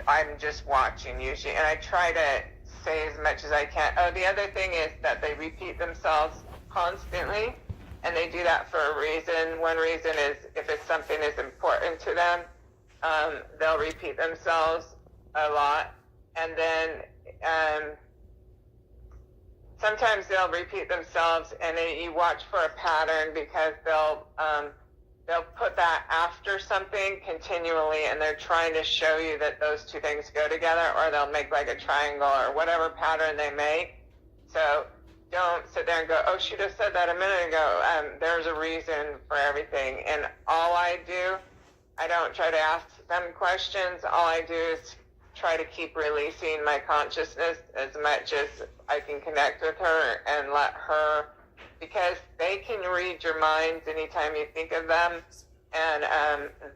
I'm just watching usually, and I try to say as much as I can. Oh, the other thing is that they repeat themselves constantly, and they do that for a reason. One reason is if it's something that's important to them, they'll repeat themselves a lot, and then sometimes they'll repeat themselves, and then you watch for a pattern because they'll put that after something continually, and they're trying to show you that those two things go together, or they'll make like a triangle or whatever pattern they make. So don't sit there and go, oh, she just said that a minute ago. There's a reason for everything. And all I do, I don't try to ask them questions. All I do is try to keep releasing my consciousness as much as I can connect with her and let her, because they can read your minds anytime you think of them, and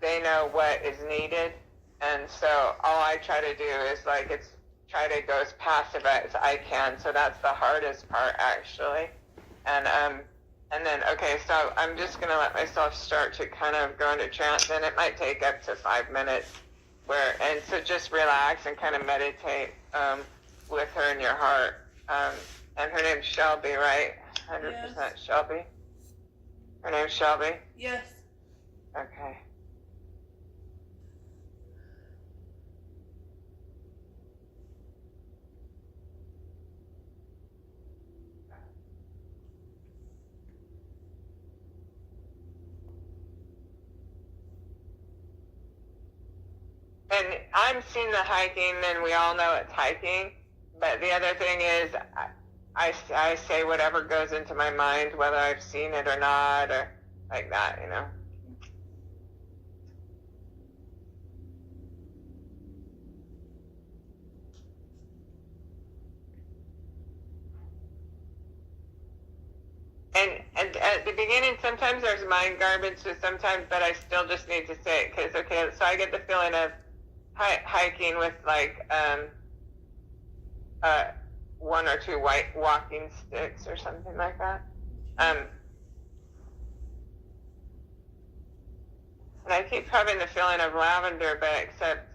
they know what is needed. And so all I try to do is try to go as passive as I can. So that's the hardest part, actually. And then, okay, so I'm just going to let myself start to kind of go into trance, and it might take up to 5 minutes. And so just relax and kind of meditate with her in your heart. And her name's Shelby, right? 100% yes. Shelby? Her name's Shelby? Yes. Okay. And I'm seeing the hiking, and we all know it's hiking. But the other thing is, I say whatever goes into my mind, whether I've seen it or not, or like that, you know. And at the beginning, sometimes there's mind garbage, so sometimes, but I still just need to say it, because, okay, so I get the feeling of hiking with like one or two white walking sticks or something like that. And I keep having the feeling of lavender, but except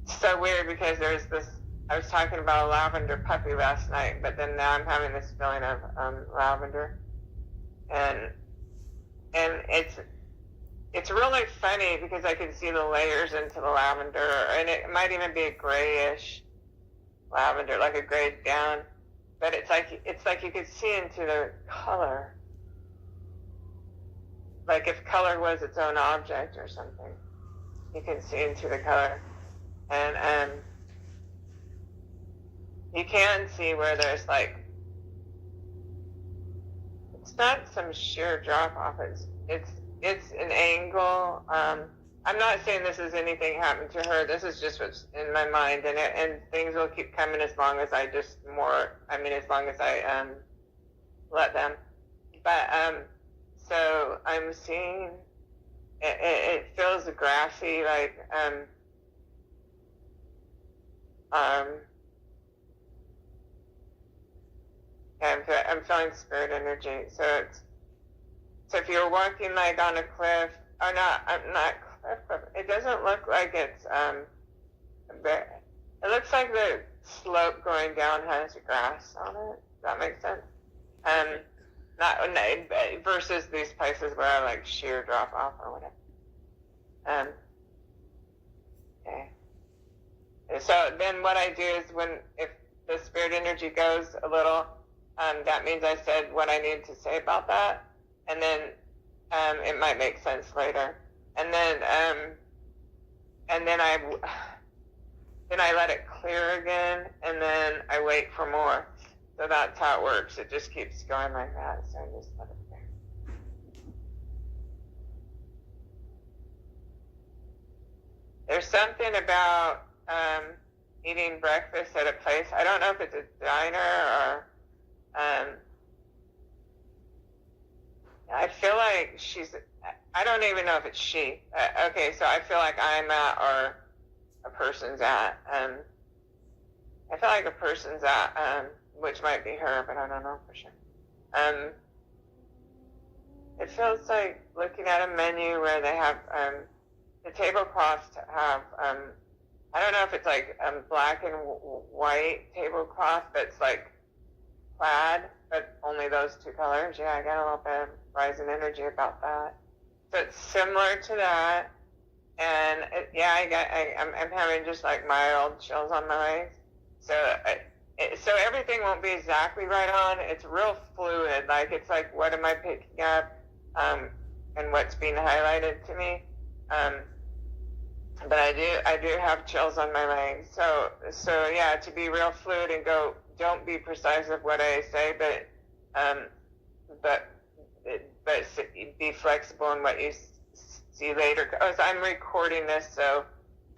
so weird, because there's this, I was talking about a lavender puppy last night, but then now I'm having this feeling of lavender, and it's really funny because I can see the layers into the lavender, and it might even be a grayish lavender, like a grayed down, but it's like you could see into the color, like if color was its own object or something, you can see into the color, and you can see where there's like, it's not some sheer drop off, it's an angle. I'm not saying this is anything happened to her. This is just what's in my mind, and things will keep coming as long as I as long as I let them. But so I'm seeing it feels grassy, like I'm feeling spirit energy. So if you're walking like on a cliff, or not cliff, it doesn't look like it's it looks like the slope going down has grass on it. Does that make sense? Not versus these places where I like sheer drop off or whatever. Okay. So then what I do is if the spirit energy goes a little, that means I said what I need to say about that, and then it might make sense later. And then I let it clear again, and then I wait for more. So that's how it works. It just keeps going like that. So I just let it clear. There's something about eating breakfast at a place. I don't know if it's a diner or I feel like I don't even know if it's she. Okay, so I feel like I'm at, or a person's at. I feel like a person's at, which might be her, but I don't know for sure. It feels like looking at a menu where they have the tablecloths have, I don't know if it's like black and white tablecloth that's like plaid, but only those two colors. Yeah, I got a little bit of rising energy about that. So it's similar to that. And I'm having just like mild chills on my legs. So everything won't be exactly right on. It's real fluid. Like, it's like, what am I picking up? And what's being highlighted to me. But I do have chills on my legs. So yeah, to be real fluid and go, don't be precise of what I say, but be flexible in what you see later. Because I'm recording this, so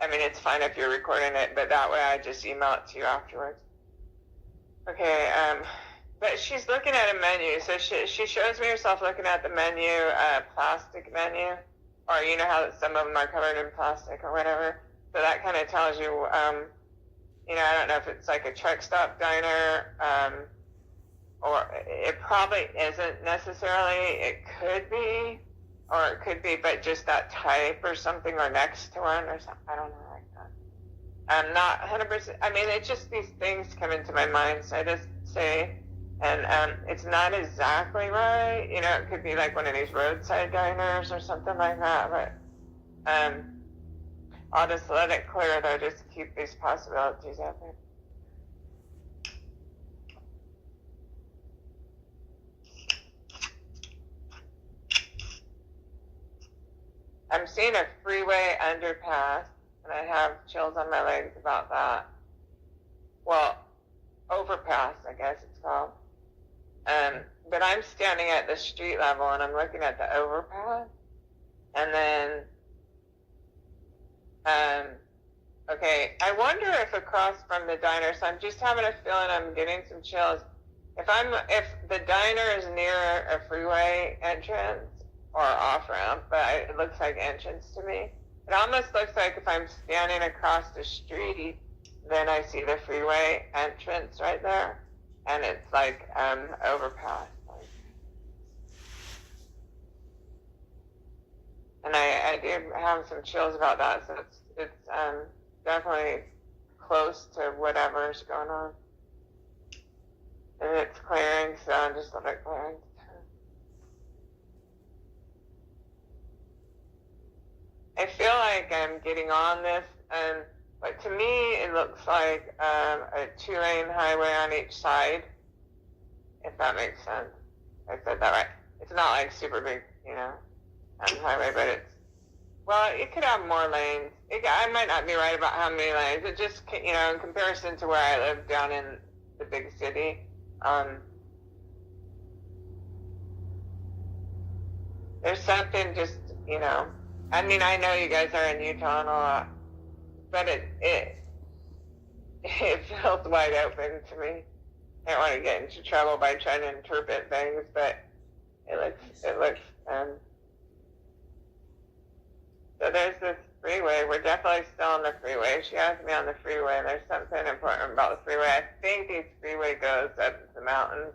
I mean, it's fine if you're recording it, but that way I just email it to you afterwards. Okay, but she's looking at a menu. So she shows me herself looking at the menu, plastic menu, or you know how some of them are covered in plastic or whatever. So that kind of tells you, you know, I don't know if it's like a truck stop diner, or it probably isn't necessarily. It could be, or it could be, but just that type or something, or next to one or something. I don't know, like that. I'm not 100%. I mean, it's just these things come into my mind, so I just say, and it's not exactly right. You know, it could be like one of these roadside diners or something like that. But I'll just let it clear, though, just to keep these possibilities out there. I'm seeing a freeway underpass, and I have chills on my legs about that. Well, overpass, I guess it's called. But I'm standing at the street level, and I'm looking at the overpass. And then, okay, I wonder if across from the diner, so I'm just having a feeling I'm getting some chills. If the diner is near a freeway entrance, or off-ramp, but it looks like entrance to me. It almost looks like if I'm standing across the street, then I see the freeway entrance right there, and it's like overpass. And I do have some chills about that, so it's definitely close to whatever's going on. And it's clearing, so I'm just let it clear. I feel like I'm getting on this, but to me it looks like a 2-lane highway on each side, if that makes sense. I said that right. It's not like super big, you know, highway, but it could have more lanes. I might not be right about how many lanes. It just, you know, in comparison to where I live down in the big city, there's something just, you know, I mean, I know you guys are in Utah and all, but it feels wide open to me. I don't want to get into trouble by trying to interpret things, but it looks, so there's this freeway. We're definitely still on the freeway. She has me on the freeway, and there's something important about the freeway. I think the freeway goes up the mountains.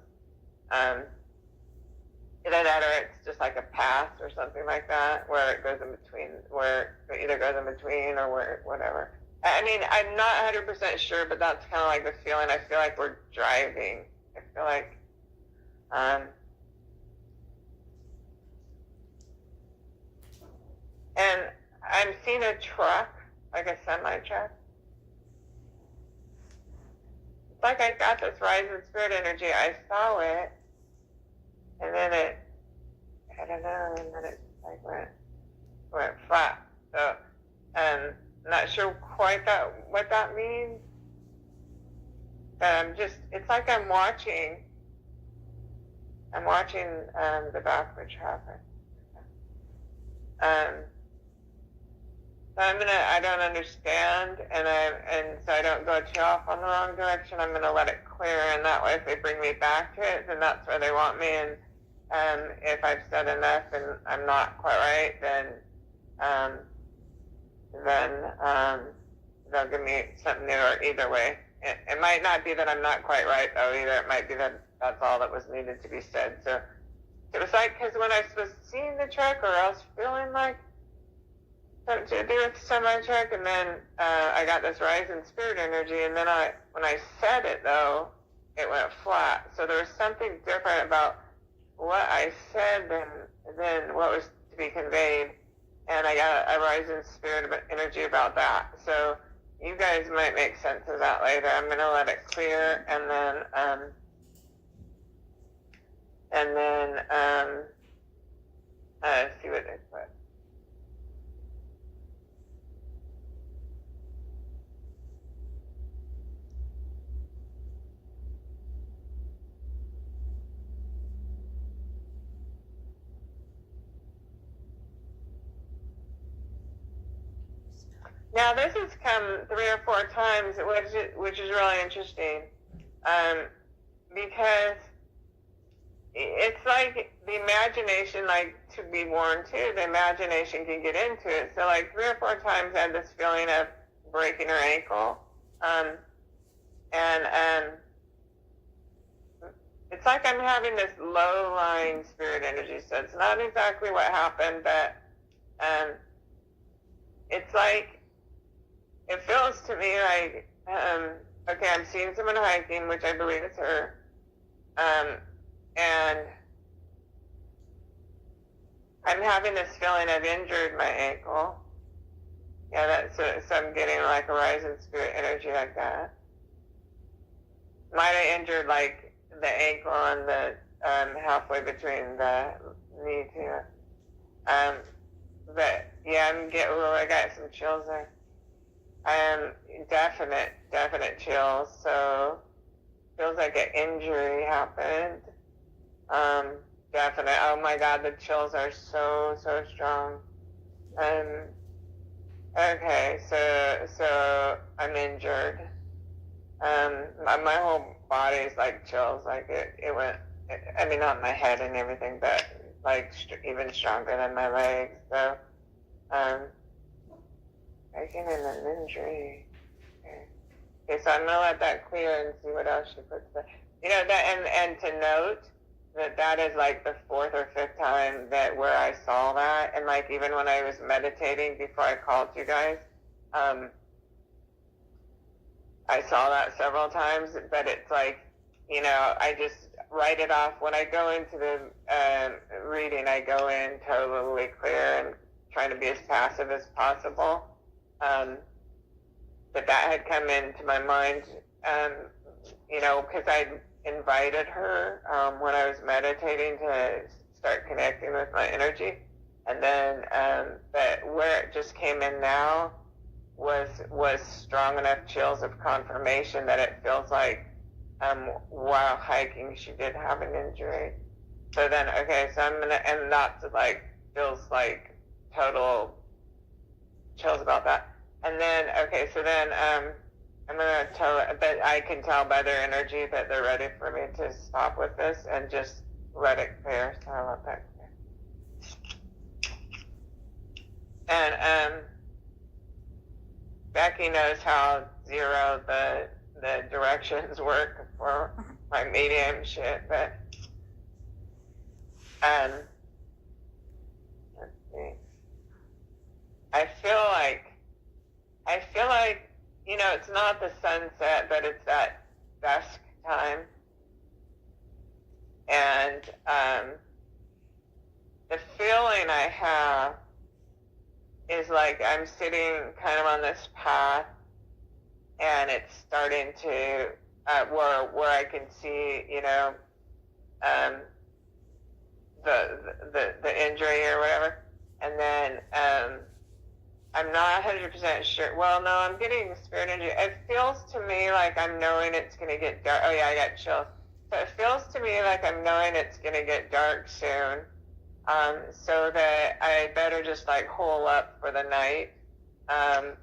Either that, or it's just like a path or something like that, where it goes in between, where it either goes in between or where, whatever. I mean, I'm not 100% sure, but that's kind of like the feeling. I feel like we're driving. I feel like, and I'm seeing a truck, like a semi-truck. It's like I got this rising spirit energy. I saw it. And then I don't know, and then it like went flat. So, not sure quite what that means. But it's like I'm watching the backward traffic. So I don't understand, and so I don't go too off on the wrong direction. I'm gonna let it clear, and that way if they bring me back to it, then that's where they want me, and if I've said enough and I'm not quite right, then they'll give me something new, or either way. It might not be that I'm not quite right, though, either. It might be that that's all that was needed to be said. So it was like, because when I was seeing the truck, or I was feeling like something to do with the semi-truck, and then I got this rise in spirit energy, and then when I said it, though, it went flat. So there was something different about what I said than what was to be conveyed, and I got a rise in spirit energy about that. So you guys might make sense of that later. I'm going to let it clear, and then see what they put. Now this has come 3 or 4 times, which is really interesting, because it's like the imagination, like to be warned too, the imagination can get into it. So like 3 or 4 times I had this feeling of breaking her ankle, and it's like I'm having this low-lying spirit energy. So it's not exactly what happened, but it's like, it feels to me like, okay, I'm seeing someone hiking, which I believe is her, and I'm having this feeling I've injured my ankle. Yeah, so I'm getting like a rise in spirit energy like that. Might have injured like the ankle and the halfway between the knee too. But yeah, I got some chills there. Definite chills. So feels like an injury happened. Definite. Oh my God, the chills are so strong. Okay, so I'm injured. My whole body is like chills. Like it went. I mean, not my head and everything, but like even stronger than my legs. So, taking in an injury. Okay, so I'm gonna let that clear and see what else she puts there. You know that, and to note that is like the 4th or 5th time where I saw that, and like even when I was meditating before I called you guys, I saw that several times. But it's like, you know, I just write it off when I go into the reading. I go in totally clear and trying to be as passive as possible. But that had come into my mind, you know, because I invited her when I was meditating to start connecting with my energy. And then, but where it just came in now was strong enough chills of confirmation that it feels like while hiking she did have an injury. So then, okay, so I'm gonna, and that's like feels like total chills about that. And then, okay, so then I'm going to tell, but I can tell by their energy that they're ready for me to stop with this and just let it clear. So I let that clear. And Becky knows how zero the directions work for my medium shit, but let's see. I feel like, you know, it's not the sunset, but it's that dusk time. And the feeling I have is like I'm sitting kind of on this path, and it's starting to, where I can see, you know, the injury or whatever. And then I'm not 100% sure. Well, no, I'm getting spirit energy. It feels to me like I'm knowing it's going to get dark. Oh, yeah, I got chills. So it feels to me like I'm knowing it's going to get dark soon. So that I better just like hole up for the night. And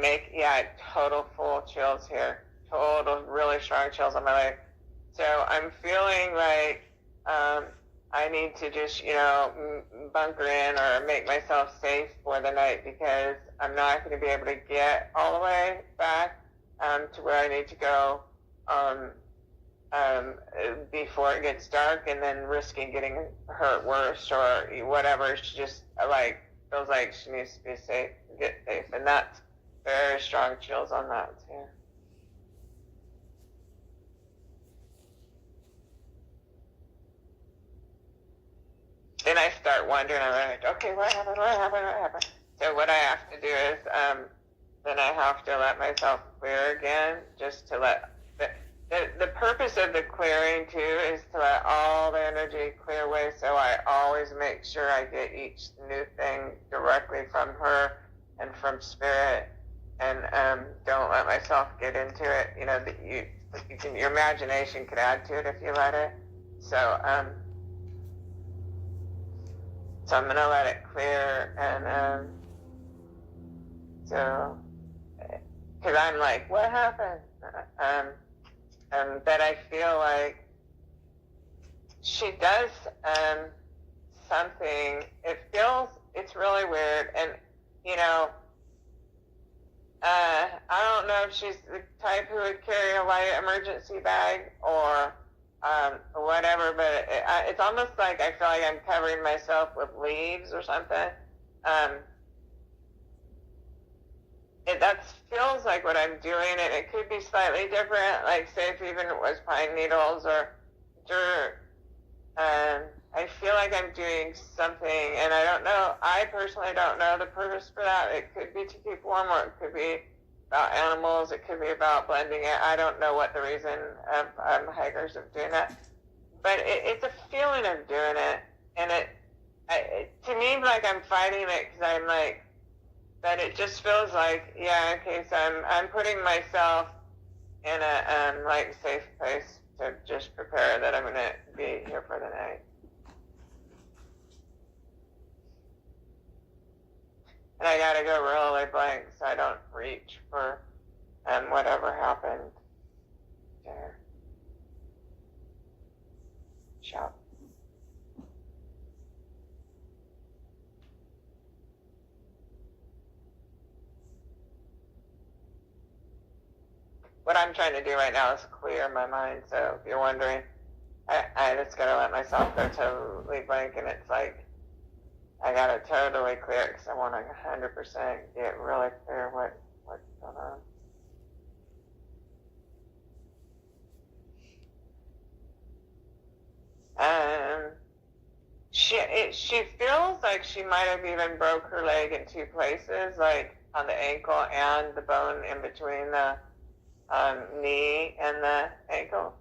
make, yeah, total full chills here. Total, really strong chills on my leg. So I'm feeling like I need to just, you know, bunker in or make myself safe for the night, because I'm not going to be able to get all the way back to where I need to go before it gets dark, and then risking getting hurt worse or whatever. It's just like feels like she needs to be safe, get safe, and that's very strong chills on that too. Then I start wondering, I'm like, okay, what happened? So what I have to do is, then I have to let myself clear again, just to let, the purpose of the clearing too is to let all the energy clear away, so I always make sure I get each new thing directly from her and from spirit, and don't let myself get into it. You know, that you can, your imagination could add to it if you let it. So so I'm gonna let it clear, and so, because I'm like, what happened? That I feel like she does something. It's really weird, and you know, I don't know if she's the type who would carry a light emergency bag or whatever, but it's almost like I feel like I'm covering myself with leaves or something. That feels like what I'm doing, and it could be slightly different, like say if even it was pine needles or dirt. I feel like I'm doing something, and I personally don't know the purpose for that. It could be to keep warm, or it could be about animals, it could be about blending it. I don't know what the reason hikers of doing that, but it's a feeling of doing it, and to me, like I'm fighting it because I'm like, but it just feels like, yeah, okay, so I'm putting myself in a like safe place to just prepare that I'm gonna be here for the night. And I gotta go really blank so I don't reach for whatever happened there. Shop. What I'm trying to do right now is clear my mind. So if you're wondering, I just gotta let myself go totally blank, and it's like I gotta totally clear it because I want to 100% get really clear what's going on. She feels like she might have even broke her leg in two places, like on the ankle and the bone in between the knee and the ankle.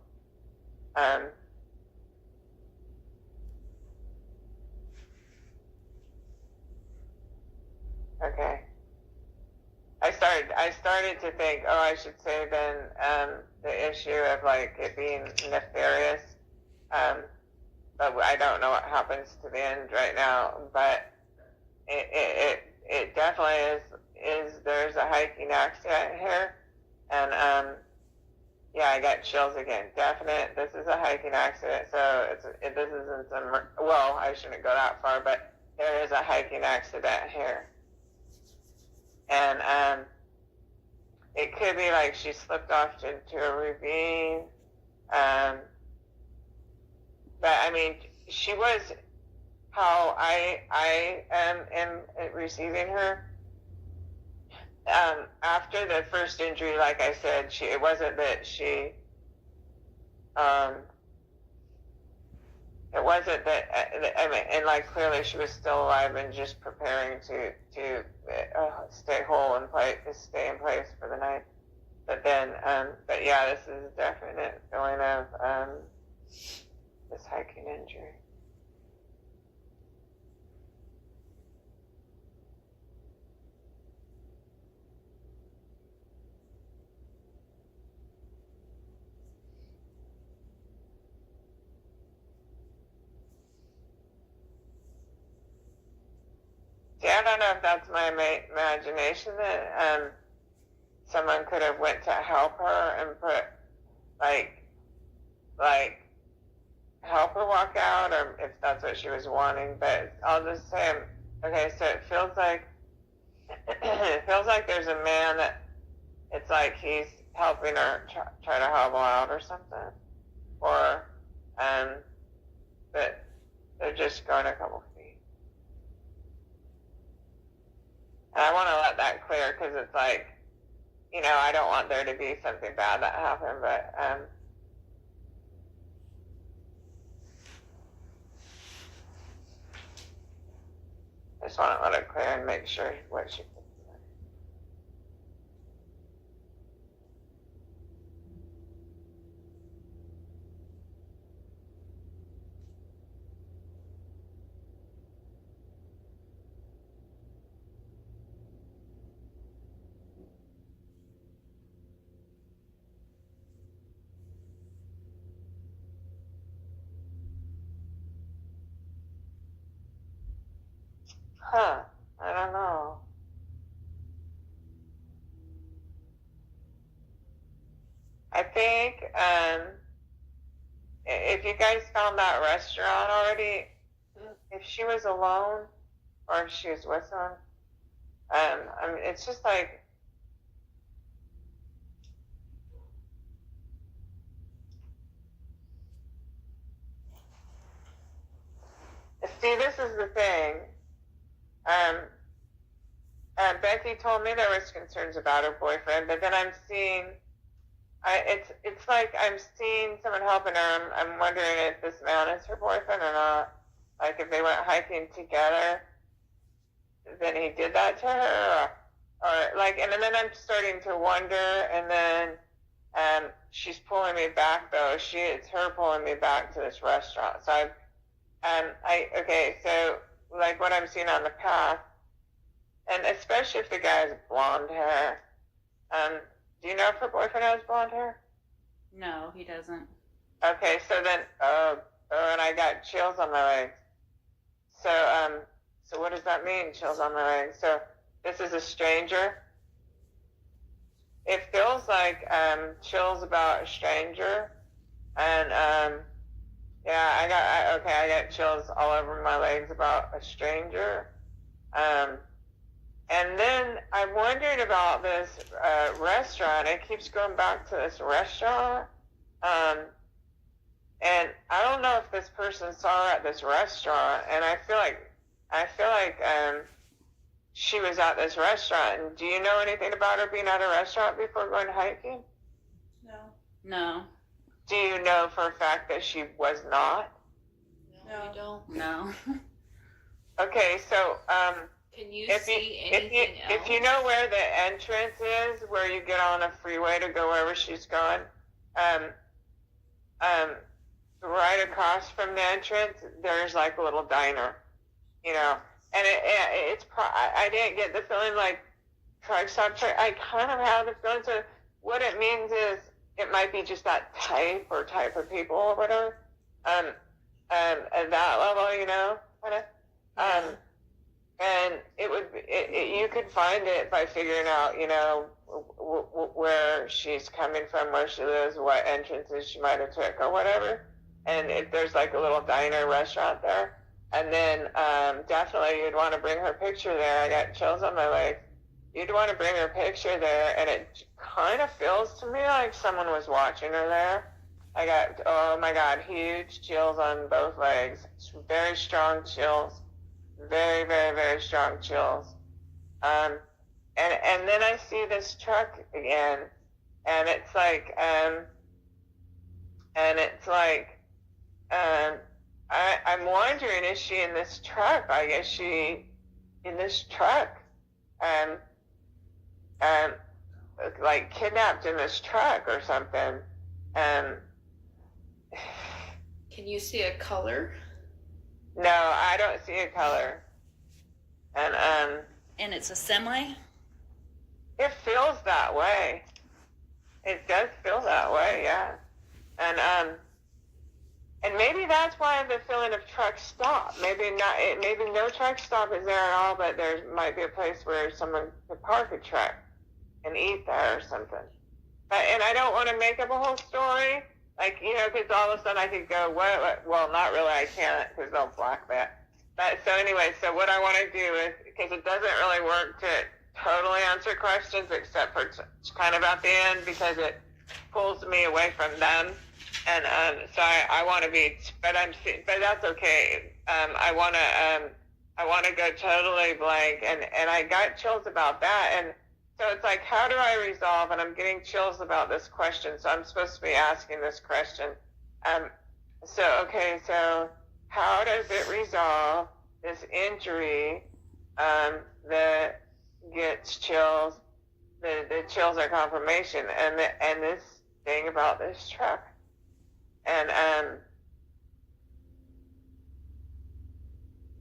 Okay. I started to think, oh, I should say then the issue of like it being nefarious, but I don't know what happens to the end right now. But it definitely is. There's a hiking accident here, and yeah, I got chills again. Definite. This is a hiking accident, so this isn't some. Well, I shouldn't go that far, but there is a hiking accident here. And it could be like she slipped off into a ravine. But I mean, she was how I am receiving her. After the first injury, like I said, it wasn't that she. It wasn't that, I mean, and like clearly she was still alive and just preparing to stay stay in place for the night. But then, but yeah, this is a definite feeling of this hiking injury. See, I don't know if that's my imagination that someone could have went to help her and put like help her walk out, or if that's what she was wanting. But I'll just say, okay, so it feels like there's a man that it's like he's helping her try to hobble out or something, or but they're just going a couple feet. And I want to let that clear because it's like, you know, I don't want there to be something bad that happened, but I just want to let it clear and make sure what she. Huh, I don't know. I think if you guys found that restaurant already, if she was alone or if she was with someone, I mean, it's just like, see, this is the thing. Becky told me there was concerns about her boyfriend, but then I'm seeing, it's like I'm seeing someone helping her. I'm wondering if this man is her boyfriend or not. Like if they went hiking together, then he did that to her, or like, and then I'm starting to wonder, and then she's pulling me back though. It's her pulling me back to this restaurant. So okay, so like what I'm seeing on the path, and especially if the guy has blonde hair. Do you know if her boyfriend has blonde hair? No, he doesn't. Okay, so then, and I got chills on my legs. So what does that mean, chills on my legs? So this is a stranger. It feels like chills about a stranger, and yeah, I got chills all over my legs about a stranger. And then I'm wondering about this restaurant. It keeps going back to this restaurant. And I don't know if this person saw her at this restaurant. And I feel like she was at this restaurant. And do you know anything about her being at a restaurant before going hiking? No. Do you know for a fact that she was not? No, we don't. No. Okay, so can you see anything else? If you know where the entrance is, where you get on a freeway to go wherever she's going, right across from the entrance, there's like a little diner, you know, and I didn't get the feeling like truck stop. I kind of have the feeling. So what it means is it might be just that type of people or whatever, at that level, you know, kind of, and it would you could find it by figuring out, you know, where she's coming from, where she lives, what entrances she might have took or whatever. And if there's like a little diner restaurant there, and then definitely you'd want to bring her picture there. I got chills on my legs. You'd want to bring her picture there, and it kind of feels to me like someone was watching her there. I got, oh my God, huge chills on both legs. Very strong chills. Very, very, very strong chills. And then I see this truck again, and it's like, I'm wondering, is she in this truck? I guess she in this truck, like kidnapped in this truck or something. Can you see a color? No, I don't see a color. And it's a semi? It feels that way. It does feel that way, yeah. And maybe that's why the feeling of truck stop. Maybe no truck stop is there at all, but there might be a place where someone could park a truck and eat there or something. And I don't want to make up a whole story. Like, you know, because all of a sudden I could go, what? Well, not really, I can't, because they'll block that. But so anyway, so what I want to do is, because it doesn't really work to totally answer questions, except for kind of at the end, because it pulls me away from them. And so I want to be, but that's okay. I want to I want to go totally blank, and I got chills about that. And so it's like, how do I resolve? And I'm getting chills about this question, so I'm supposed to be asking this question. So how does it resolve this injury that gets chills? The chills are confirmation, and this thing about this truck, and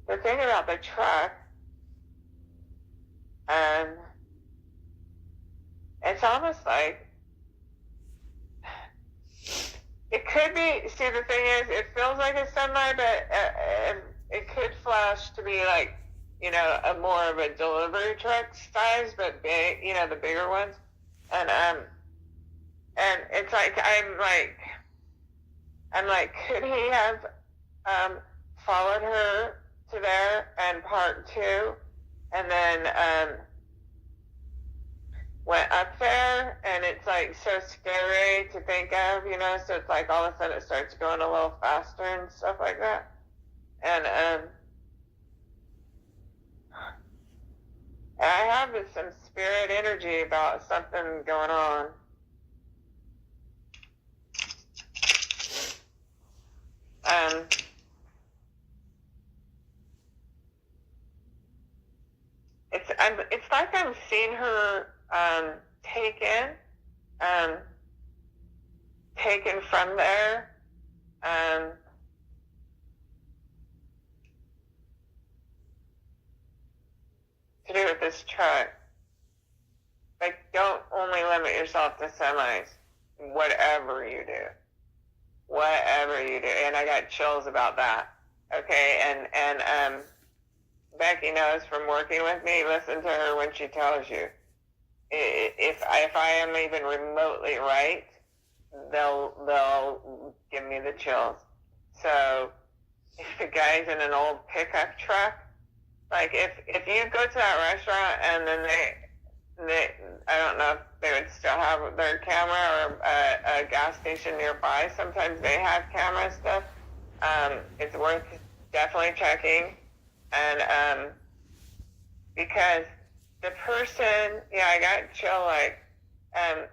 the thing about the truck, it's almost like it could be. See, the thing is, it feels like a semi, but it could flash to be like, you know, a more of a delivery truck size, but big, you know, the bigger ones. And it's like, I'm like, could he have followed her to there and parked too, and then went up there? And it's like so scary to think of, you know, so it's like all of a sudden it starts going a little faster and stuff like that. And I have some spirit energy about something going on. It's like I'm seeing her taken from there. To do with this truck. Like, don't only limit yourself to semis. Whatever you do. And I got chills about that. Okay, and Becky knows from working with me, listen to her when she tells you. If I am even remotely right, they'll give me the chills. So if the guy's in an old pickup truck, like if you go to that restaurant and then they I don't know if they would still have their camera or a gas station nearby. Sometimes they have camera stuff. It's worth definitely checking. And because the person, I got chill and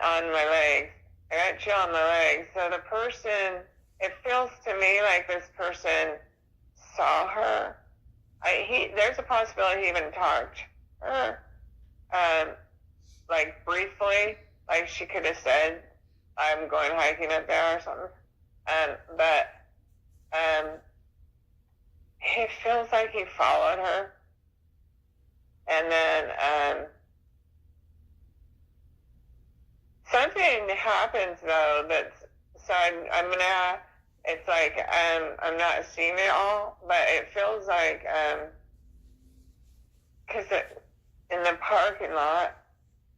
on my legs. I got chill on my legs. So the person, it feels to me like this person saw her. There's a possibility he even talked to her. Like briefly, like she could have said, I'm going hiking up there or something. But it feels like he followed her. And then something happens though so I'm gonna, it's like I'm not seeing it all, but it feels like because in the parking lot,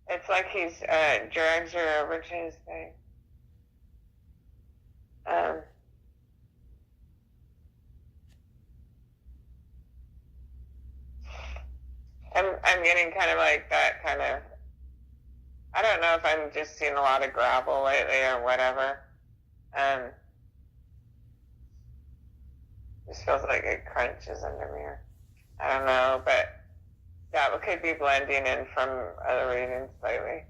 it's like he's drags her over to his thing. I'm getting kind of like that kind of, I don't know if I'm just seeing a lot of gravel lately or whatever. This feels like it crunches under me. I don't know, but that could be blending in from other readings lately.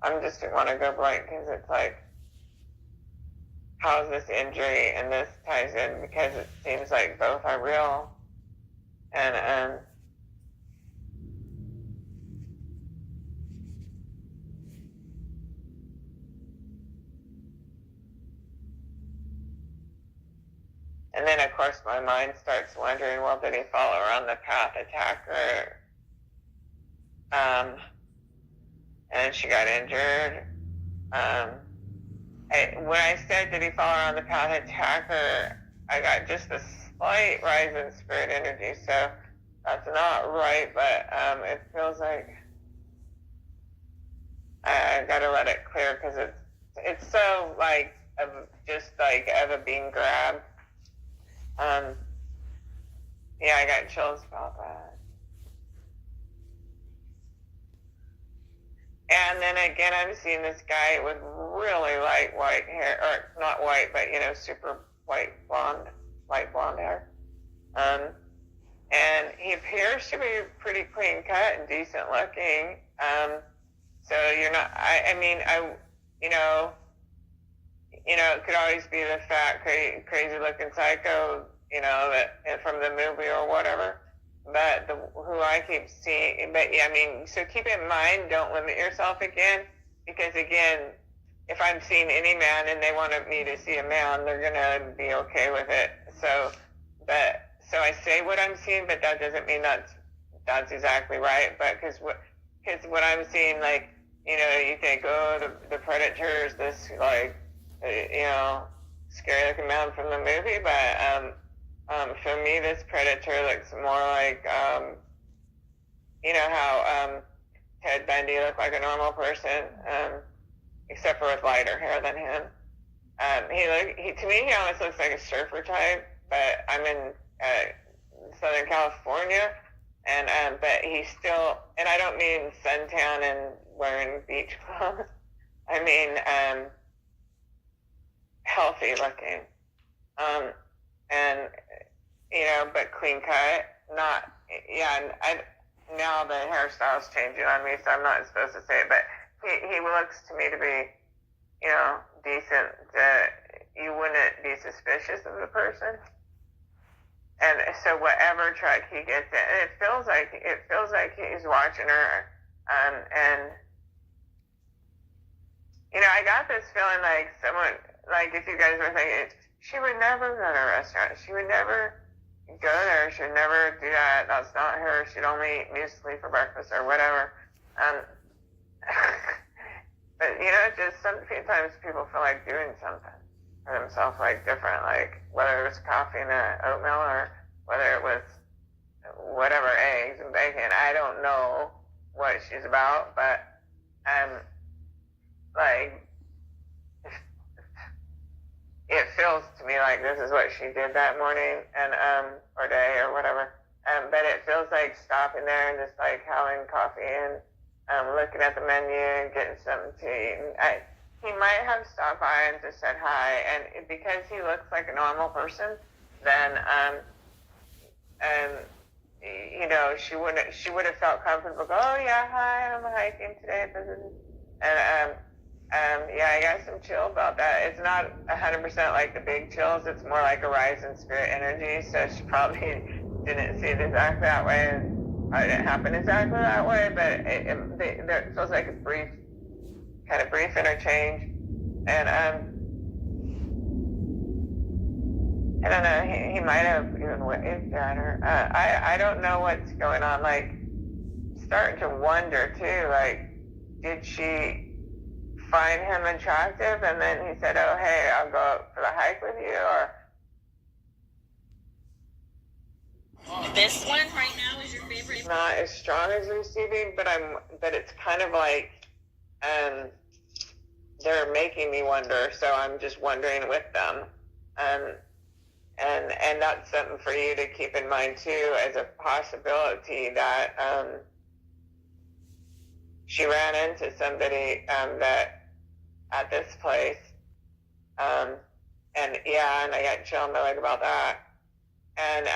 I just want to go blank because it's like, how's this injury and this ties in, because it seems like both are real. And then of course my mind starts wondering, well, did he follow her on the path, attack her? And she got injured. When I said, did he follow her on the path, attack her, I got just a slight rise in spirit energy, so that's not right, but it feels like I gotta let it clear, because it's so like just like Eva being grabbed. I got chills about that. And then again, I'm seeing this guy with really light white hair, or not white, but super light blonde hair. And he appears to be pretty clean cut and decent looking. So you're not, it could always be the fat, crazy looking psycho, that from the movie or whatever. But who I keep seeing, so keep in mind, don't limit yourself again, because again, if I'm seeing any man and they wanted me to see a man, they're gonna be okay with it. So I say what I'm seeing, but that doesn't mean that's exactly right. But because what I'm seeing, like, you think, oh, the predator is this, like, scary looking man from the movie, but for me, this predator looks more like, how Ted Bundy looked like a normal person, except for with lighter hair than him. To me, he almost looks like a surfer type, but I'm in Southern California, and but he's still, and I don't mean suntan and wearing beach clothes. I mean healthy looking, and but clean cut. Not, and now the hairstyle's changing on me, so I'm not supposed to say it, but he looks to me to be, decent. You wouldn't be suspicious of the person. And so whatever truck he gets in, it feels like he's watching her. And I got this feeling like someone, like if you guys were thinking, she would never go to a restaurant. She would never go there. She would never do that. That's not her. She'd only eat muesli for breakfast or whatever. But just some few times people feel like doing something for themselves, like different, like whether it was coffee and oatmeal or whether it was whatever, eggs and bacon. I don't know what she's about, but like it feels to me like this is what she did that morning and or day or whatever. But it feels like stopping there and just like having coffee and looking at the menu and getting something to eat. And he might have stopped by and just said hi, and because he looks like a normal person, then she would have felt comfortable. Go, oh yeah, hi, I'm hiking today, and I got some chill about that. It's not 100% like the big chills. It's more like a rise in spirit energy. So she probably didn't see it exactly that way, and it didn't happen exactly that way. But it feels like a brief interchange, and I don't know. He might have even waved at her. I don't know what's going on. Like, starting to wonder too. Like, did she find him attractive, and then he said, "Oh, hey, I'll go up for the hike with you," or this one right now is your favorite? Not as strong as receiving, but it's kind of like, they're making me wonder, so I'm just wondering with them, and that's something for you to keep in mind too, as a possibility that she ran into somebody that at this place, and I got chill in my leg about that, and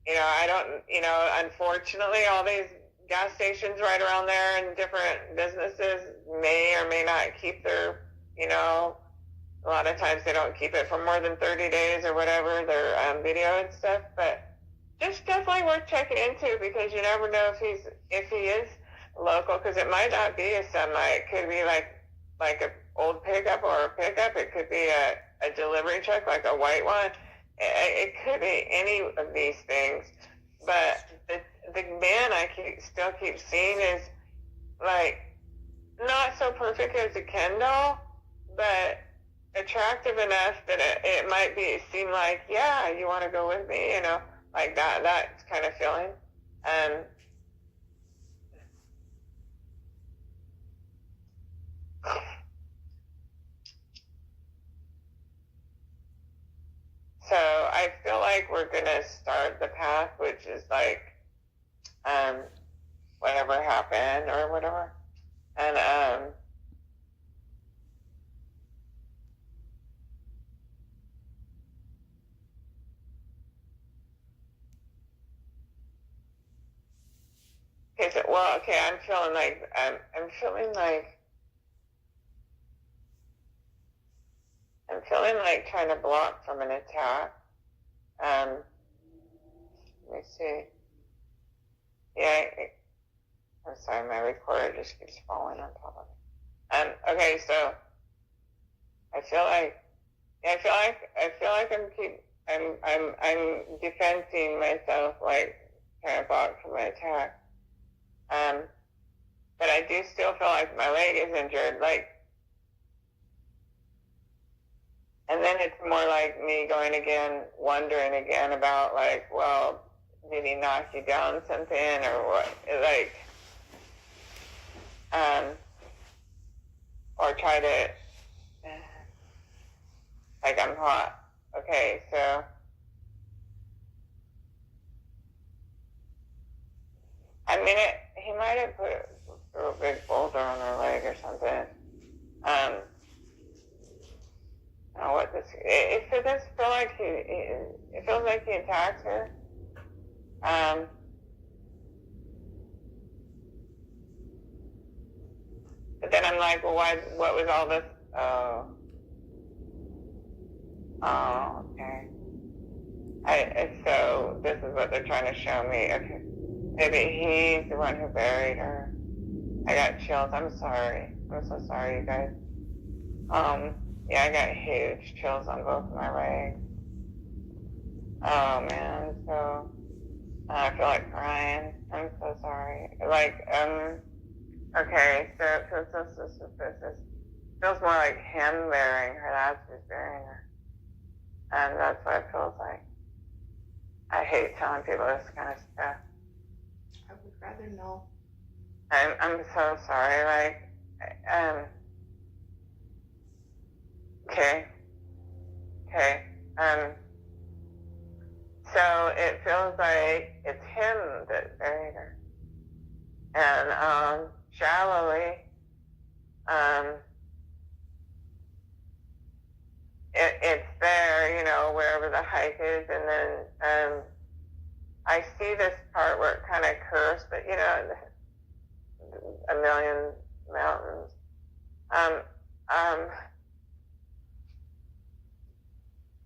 I don't, unfortunately, all these gas stations right around there and different businesses may or may not keep their, a lot of times they don't keep it for more than 30 days or whatever, their video and stuff, but just definitely worth checking into, because you never know if he is local, because it might not be a semi. It could be like an old pickup or a pickup. It could be a delivery truck, like a white one. It could be any of these things, but the man I still keep seeing is like not so perfect as a Ken doll, but attractive enough that it might seem like, yeah, you want to go with me, like that kind of feeling. So I feel like we're going to start the path, which is like, whatever happened or whatever. And, well, okay, I'm feeling like trying to block from an attack. Let me see. Yeah, I'm sorry, my recorder just keeps falling on top of me. Okay, so I feel like I'm defending myself, like trying to block from an attack. But I do still feel like my leg is injured, like. And then it's more like me wondering again about, like, well, did he knock you down something or what? Like, or try to, like, I'm hot. Okay, so. I mean, he might have threw a big boulder on her leg or something. What this? It does feel like it feels like he attacked her. But then I'm like, well, why? What was all this? Oh, okay. So this is what they're trying to show me. Okay, maybe he's the one who buried her. I got chills. I'm sorry. I'm so sorry, you guys. Yeah, I got huge chills on both of my legs. Oh, man, so I feel like crying. I'm so sorry. Like, okay, so this feels more like him burying her. That's who's burying her. And that's what it feels like. I hate telling people this kind of stuff. I would rather know. I'm so sorry, like, Okay. So it feels like it's him that buried her. And, shallowly, it's there, wherever the hike is, and then, I see this part where it kind of curves, but, a million mountains.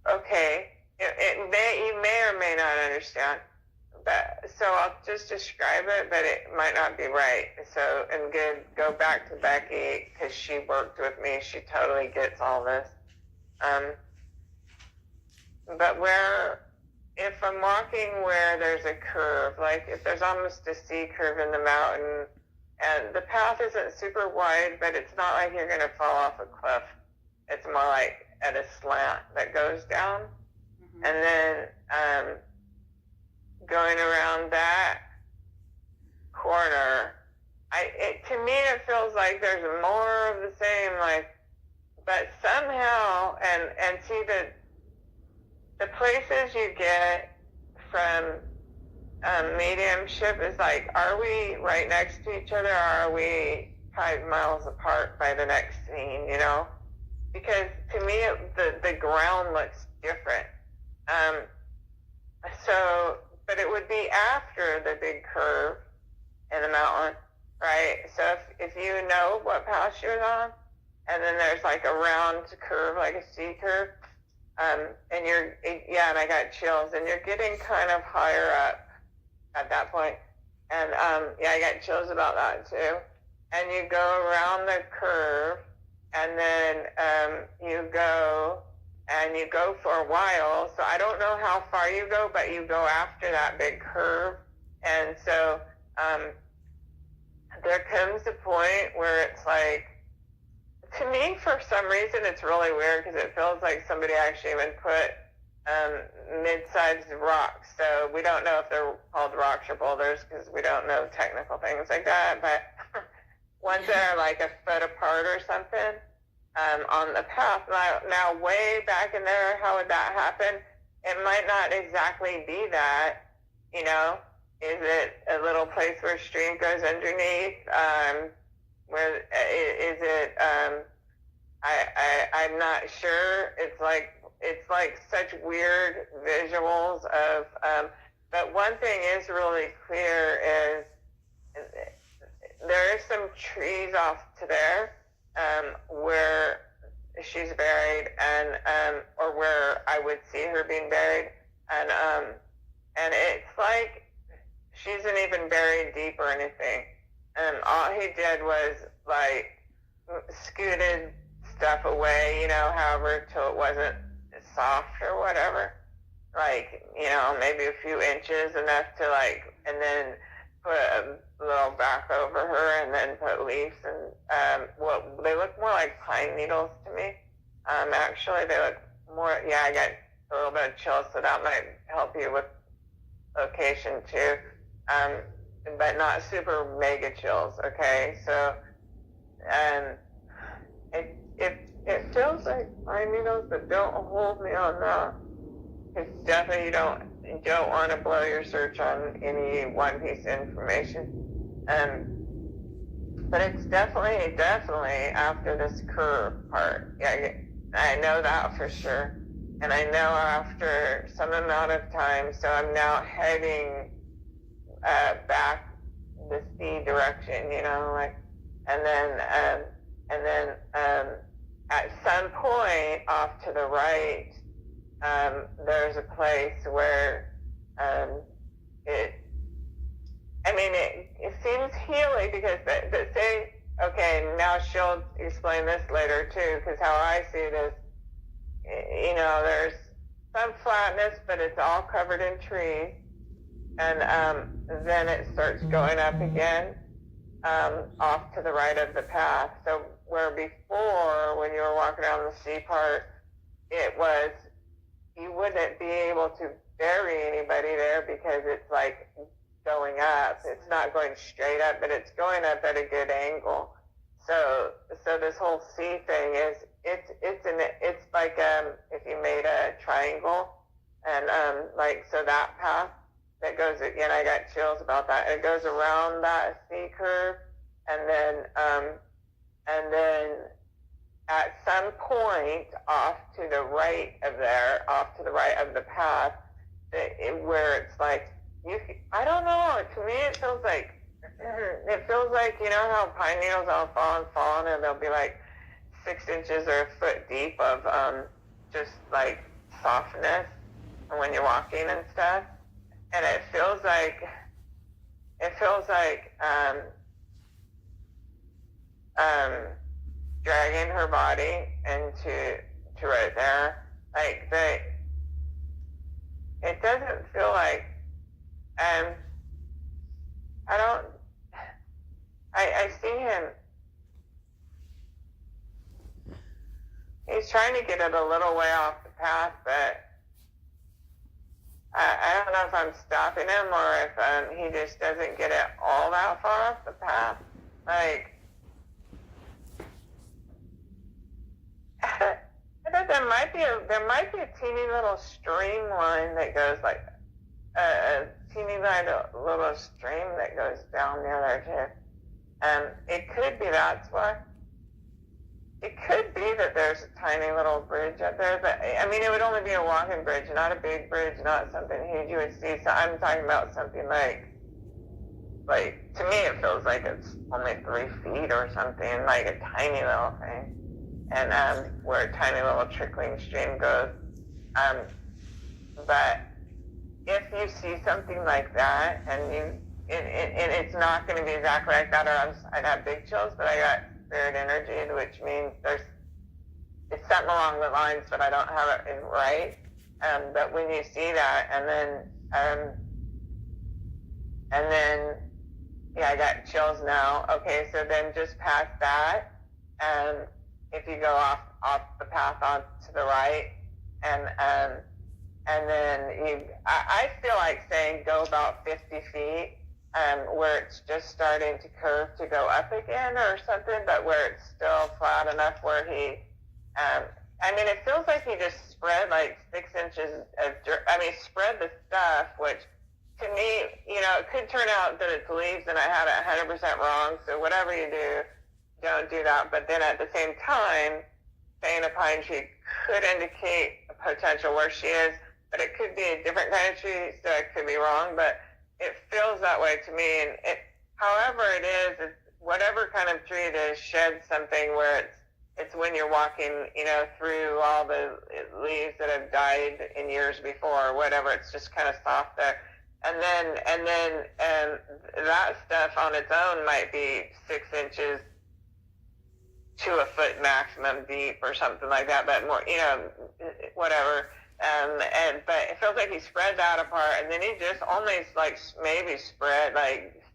Okay, you may or may not understand, but so I'll just describe it, but it might not be right. So, and go back to Becky, because she worked with me. She totally gets all this. But if I'm walking where there's a curve, like if there's almost a C curve in the mountain, and the path isn't super wide, but it's not like you're going to fall off a cliff. It's more like at a slant that goes down. Mm-hmm. And then going around that corner, to me it feels like there's more of the same, like, but somehow, and see the places you get from mediumship is like, are we right next to each other, or are we 5 miles apart by the next scene, Because to me, the ground looks different. But it would be after the big curve in the mountain, right? So if you know what path she was on, and then there's like a round curve, like a C curve, and I got chills, and you're getting kind of higher up at that point. And I got chills about that too. And you go around the curve, and then you go for a while. So I don't know how far you go, but you go after that big curve. And so there comes a point where it's like, to me, for some reason, it's really weird, because it feels like somebody actually would put mid-sized rocks. So we don't know if they're called rocks or boulders, because we don't know technical things like that. But ones that are like a foot apart or something on the path. Now, way back in there, how would that happen? It might not exactly be that, Is it a little place where a stream goes underneath? Where is it? I'm not sure. It's like such weird visuals of. But one thing is really clear is there is some trees off to there, where she's buried, and or where I would see her being buried, and it's like she isn't even buried deep or anything, and all he did was like scooted stuff away, however, till it wasn't soft or whatever, like, maybe a few inches, enough to like, and then put a little back over her, and then put leaves, and they look more like pine needles to me. Actually, they look more, I got a little bit of chills, so that might help you with location too, but not super mega chills, okay? So, it feels like pine needles, but don't hold me on that, because definitely you don't want to blow your search on any one piece of information. But it's definitely after this curve part. Yeah, I know that for sure. And I know after some amount of time, so I'm now heading back the C direction, and then at some point off to the right, there's a place where it seems healy, because they say, okay, now she'll explain this later too, because how I see it is, there's some flatness, but it's all covered in trees, and then it starts going up again, off to the right of the path. So where before, when you were walking down the C part, it was, you wouldn't be able to bury anybody there, because it's like going up. It's not going straight up, but it's going up at a good angle. So this whole C thing is, it's like if you made a triangle, and so that path that goes, again, I got chills about that. It goes around that C curve, and then at some point off to the right of the path, where it's like, I don't know, to me it feels like, how pine needles all fall, and they'll be like 6 inches or a foot deep of just like softness when you're walking and stuff, and it feels like dragging her body into right there, like it doesn't feel like, I see him. He's trying to get it a little way off the path, but I don't know if I'm stopping him, or if he just doesn't get it all that far off the path. Like, I thought there might be a teeny little streamline that goes, like a teeny little stream that goes down near there too. It could be that's why. It could be that there's a tiny little bridge up there, but it would only be a walking bridge, not a big bridge, not something huge you would see. So I'm talking about something like to me it feels like it's only 3 feet or something, like a tiny little thing, and where a tiny little trickling stream goes. But if you see something like that, and it's not going to be exactly like that, or I'd have big chills, but I got spirit energy, which means it's something along the lines, but I don't have it right. But when you see that, and then I got chills now. Okay, so then just past that, if you go off the path on to the right, and then I feel like saying go about 50 feet, where it's just starting to curve to go up again or something, but where it's still flat enough where he, it feels like he just spread like 6 inches of dirt. Spread the stuff, which to me, it could turn out that it's leaves and I had it 100% wrong. So whatever you do, don't do that. But then at the same time, saying a pine tree could indicate a potential where she is, but it could be a different kind of tree, so I could be wrong, but it feels that way to me. And however it is, whatever kind of tree it is sheds something where it's when you're walking, through all the leaves that have died in years before or whatever. It's just kind of soft there. And then that stuff on its own might be 6 inches to a foot maximum deep or something like that, but more, whatever. But it feels like he spread that apart, and then he just only maybe spread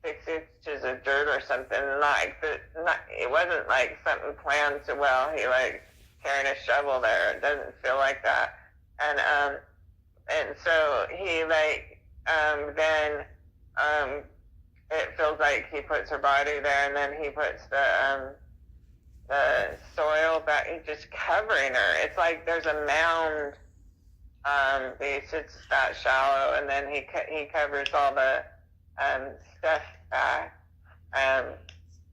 6 inches of dirt or something. It wasn't like something planned so well. He carrying a shovel there. It doesn't feel like that. And so he then it feels like he puts her body there, and then he puts the soil back. He's just covering her. It's like there's a mound. It's that shallow, and then he covers all the stuff back.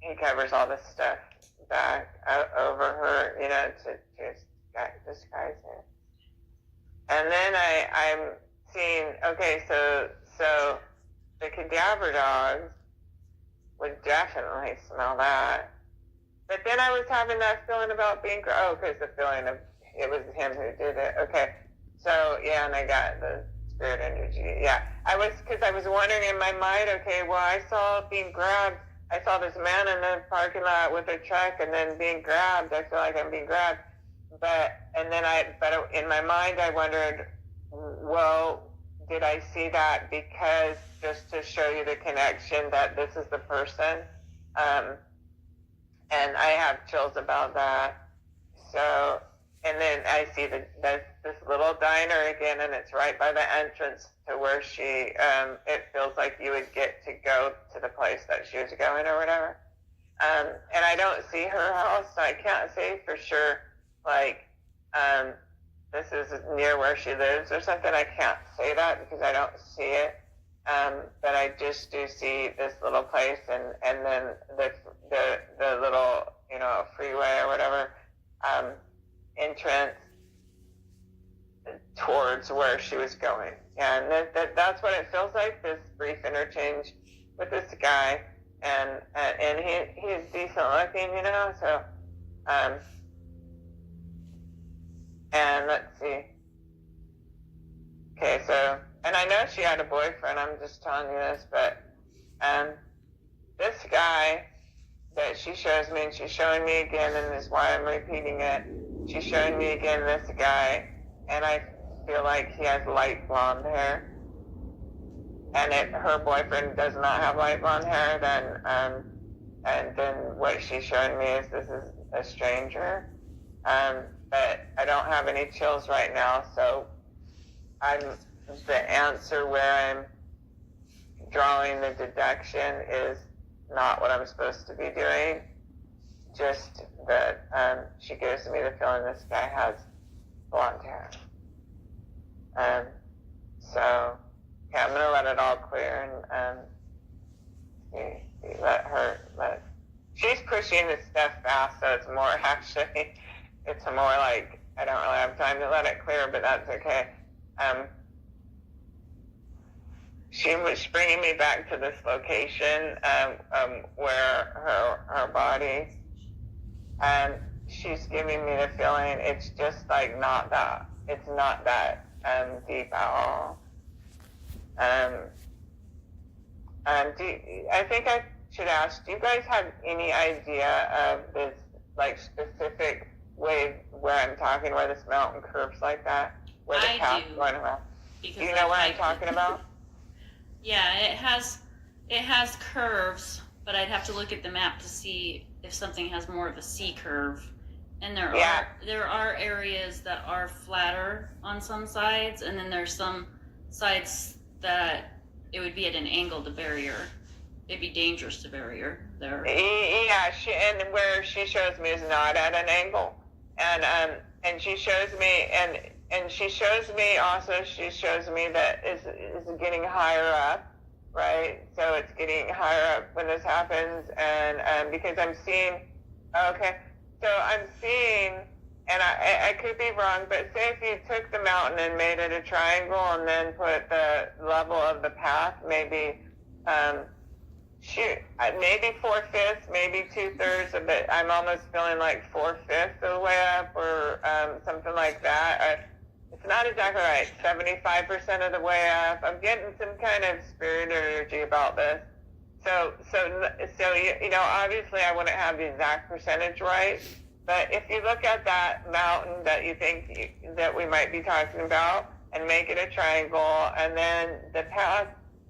He covers all the stuff back over her, to disguise her. And then I'm seeing, okay, so the cadaver dogs would definitely smell that. But then I was having that feeling about being, because the feeling of it was him who did it. Okay. So, yeah, and I got the spirit energy. Yeah. Because I was wondering in my mind, okay, well, I saw being grabbed. I saw this man in the parking lot with a truck and then being grabbed. I feel like I'm being grabbed. But in my mind, I wondered, well, did I see that because just to show you the connection that this is the person? And I have chills about that. So, and then I see this little diner again, and it's right by the entrance to where it feels like you would get to go to the place that she was going or whatever. And I don't see her house, so I can't say for sure, this is near where she lives or something. I can't say that because I don't see it. But I just do see this little place and then the little, freeway or whatever, entrance towards where she was going. And that's what it feels like, this brief interchange with this guy. And he's decent looking, so, and let's see. Okay, so, and I know she had a boyfriend, I'm just telling you this, but this guy that she shows me, and she's showing me again, and this is why I'm repeating it, she's showing me again this guy, and I feel like he has light blonde hair. And if her boyfriend does not have light blonde hair, and then what she's showing me is this is a stranger. But I don't have any chills right now, so the answer where I'm drawing the deduction is not what I'm supposed to be doing. Just that she gives me the feeling this guy has blonde hair. So, yeah, I'm going to let it all clear and she's pushing this stuff fast, so it's more actually, it's more like, I don't really have time to let it clear, but that's okay. She was bringing me back to this location where her body, and she's giving me the feeling it's just like not that. It's not that deep at all. I think I should ask, do you guys have any idea of this specific way where I'm talking, where this mountain curves like that? Where the path's going around? Do you know what I'm talking about? Yeah, it has curves, but I'd have to look at the map to see if something has more of a C curve. And there are areas that are flatter on some sides, and then there's some sides that it would be at an angle to barrier. It'd be dangerous to barrier there. Yeah, and where she shows me is not at an angle, and she shows me and she shows me also. She shows me that is getting higher up, right? So it's getting higher up when this happens, and because I'm seeing, okay. So I'm seeing, and I could be wrong, but say if you took the mountain and made it a triangle and then put the level of the path maybe shoot, maybe 4/5, maybe 2/3 of it. I'm almost feeling like 4/5 of the way up, or something like that. It's not exactly right. 75% of the way up. I'm getting some kind of spirit energy about this. So you know, obviously I wouldn't have the exact percentage right, but if you look at that mountain that you think that we might be talking about, and make it a triangle, and then the path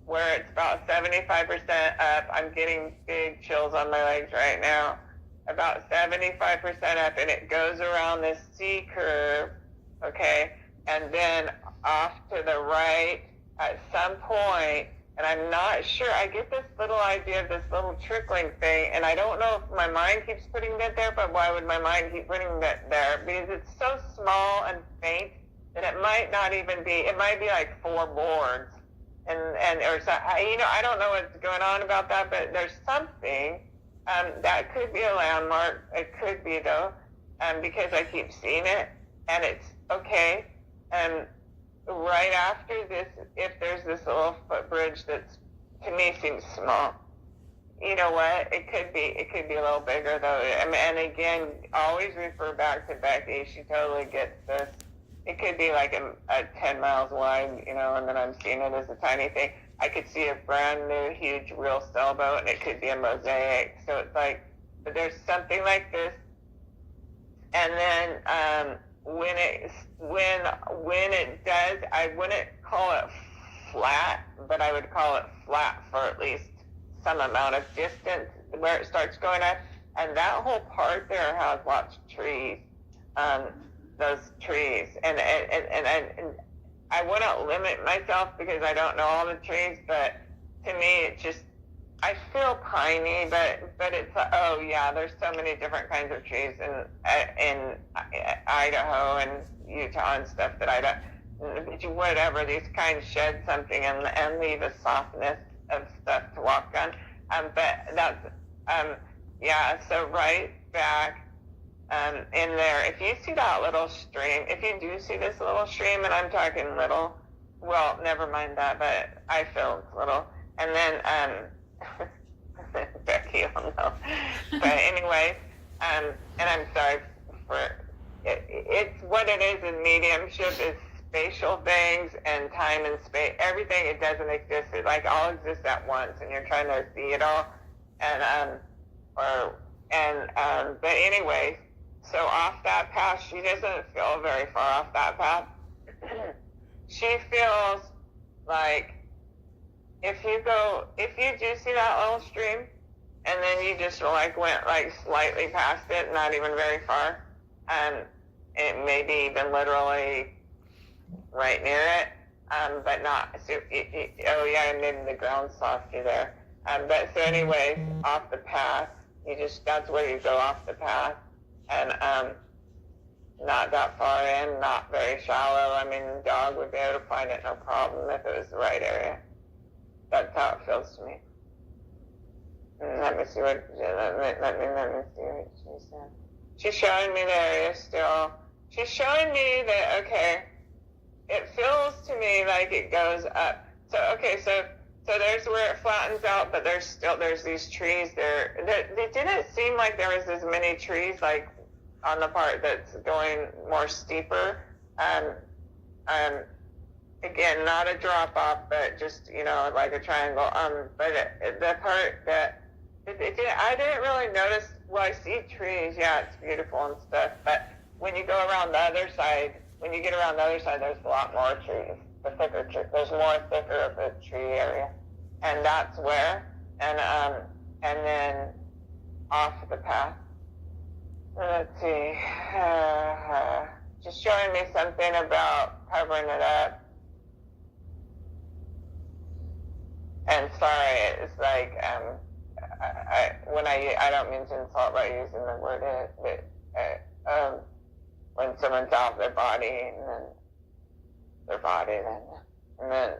where it's about 75% up, I'm getting big chills on my legs right now, about 75% up, and it goes around this C curve, okay, and then off to the right at some point, and I'm not sure, I get this little idea of this little trickling thing, and I don't know if my mind keeps putting it there, but why would my mind keep putting it there? Because it's so small and faint that it might not even be, it might be like 4 boards, and or so, you know, I don't know what's going on about that, but there's something, that could be a landmark, it could be though, because I keep seeing it, and it's, okay, and right after this, if there's this little footbridge that's, to me, seems small, you know what, it could be a little bigger though, and again, always refer back to Becky, she totally gets this. It could be like a 10 miles wide, you know, and then I'm seeing it as a tiny thing. I could see a brand new, huge, real sailboat, and it could be a mosaic. So it's like, but there's something like this. And then when it does, I wouldn't call it flat, but I would call it flat for at least some amount of distance where it starts going up. And that whole part there has lots of trees. Those trees, and I wouldn't limit myself because I don't know all the trees, but to me it just, I feel piney, but it's, oh yeah, there's so many different kinds of trees in Idaho and Utah and stuff that I don't, whatever, these kinds shed something and leave a softness of stuff to walk on, but that's, yeah, so right back in there, if you see that little stream, if you do see this little stream, and I'm talking little, well, never mind that, but I feel it's little, and then, Becky will know, but anyway, and I'm sorry for, it's what it is in mediumship, is spatial things, and time and space, everything, it doesn't exist, it like all exists at once, and you're trying to see it all, and, but anyway, so off that path, she doesn't feel very far off that path. She feels like if you do see that little stream, and then you just like went like slightly past it, not even very far, it may be even literally right near it, but not, so, oh yeah, and then the ground's softy there. But so anyway, off the path, that's where you go off the path. And not that far in, not very shallow. I mean, the dog would be able to find it no problem if it was the right area. That's how it feels to me. Let me see what she said. She's showing me the area still. She's showing me that, okay, it feels to me like it goes up. So, okay, so there's where it flattens out, but there's these trees there. It didn't seem like there was as many trees, like, on the part that's going more steeper. Again, not a drop off, but just, you know, like a triangle. But the part that I didn't really notice. Well, I see trees. Yeah, it's beautiful and stuff. But when you go around the other side, there's a lot more trees. The thicker tree. There's more thicker of a tree area, and that's where. And then off the path. Let's see. Just showing me something about covering it up. And sorry, it's like, I don't mean to insult by using the word it, but when someone's off their body, and then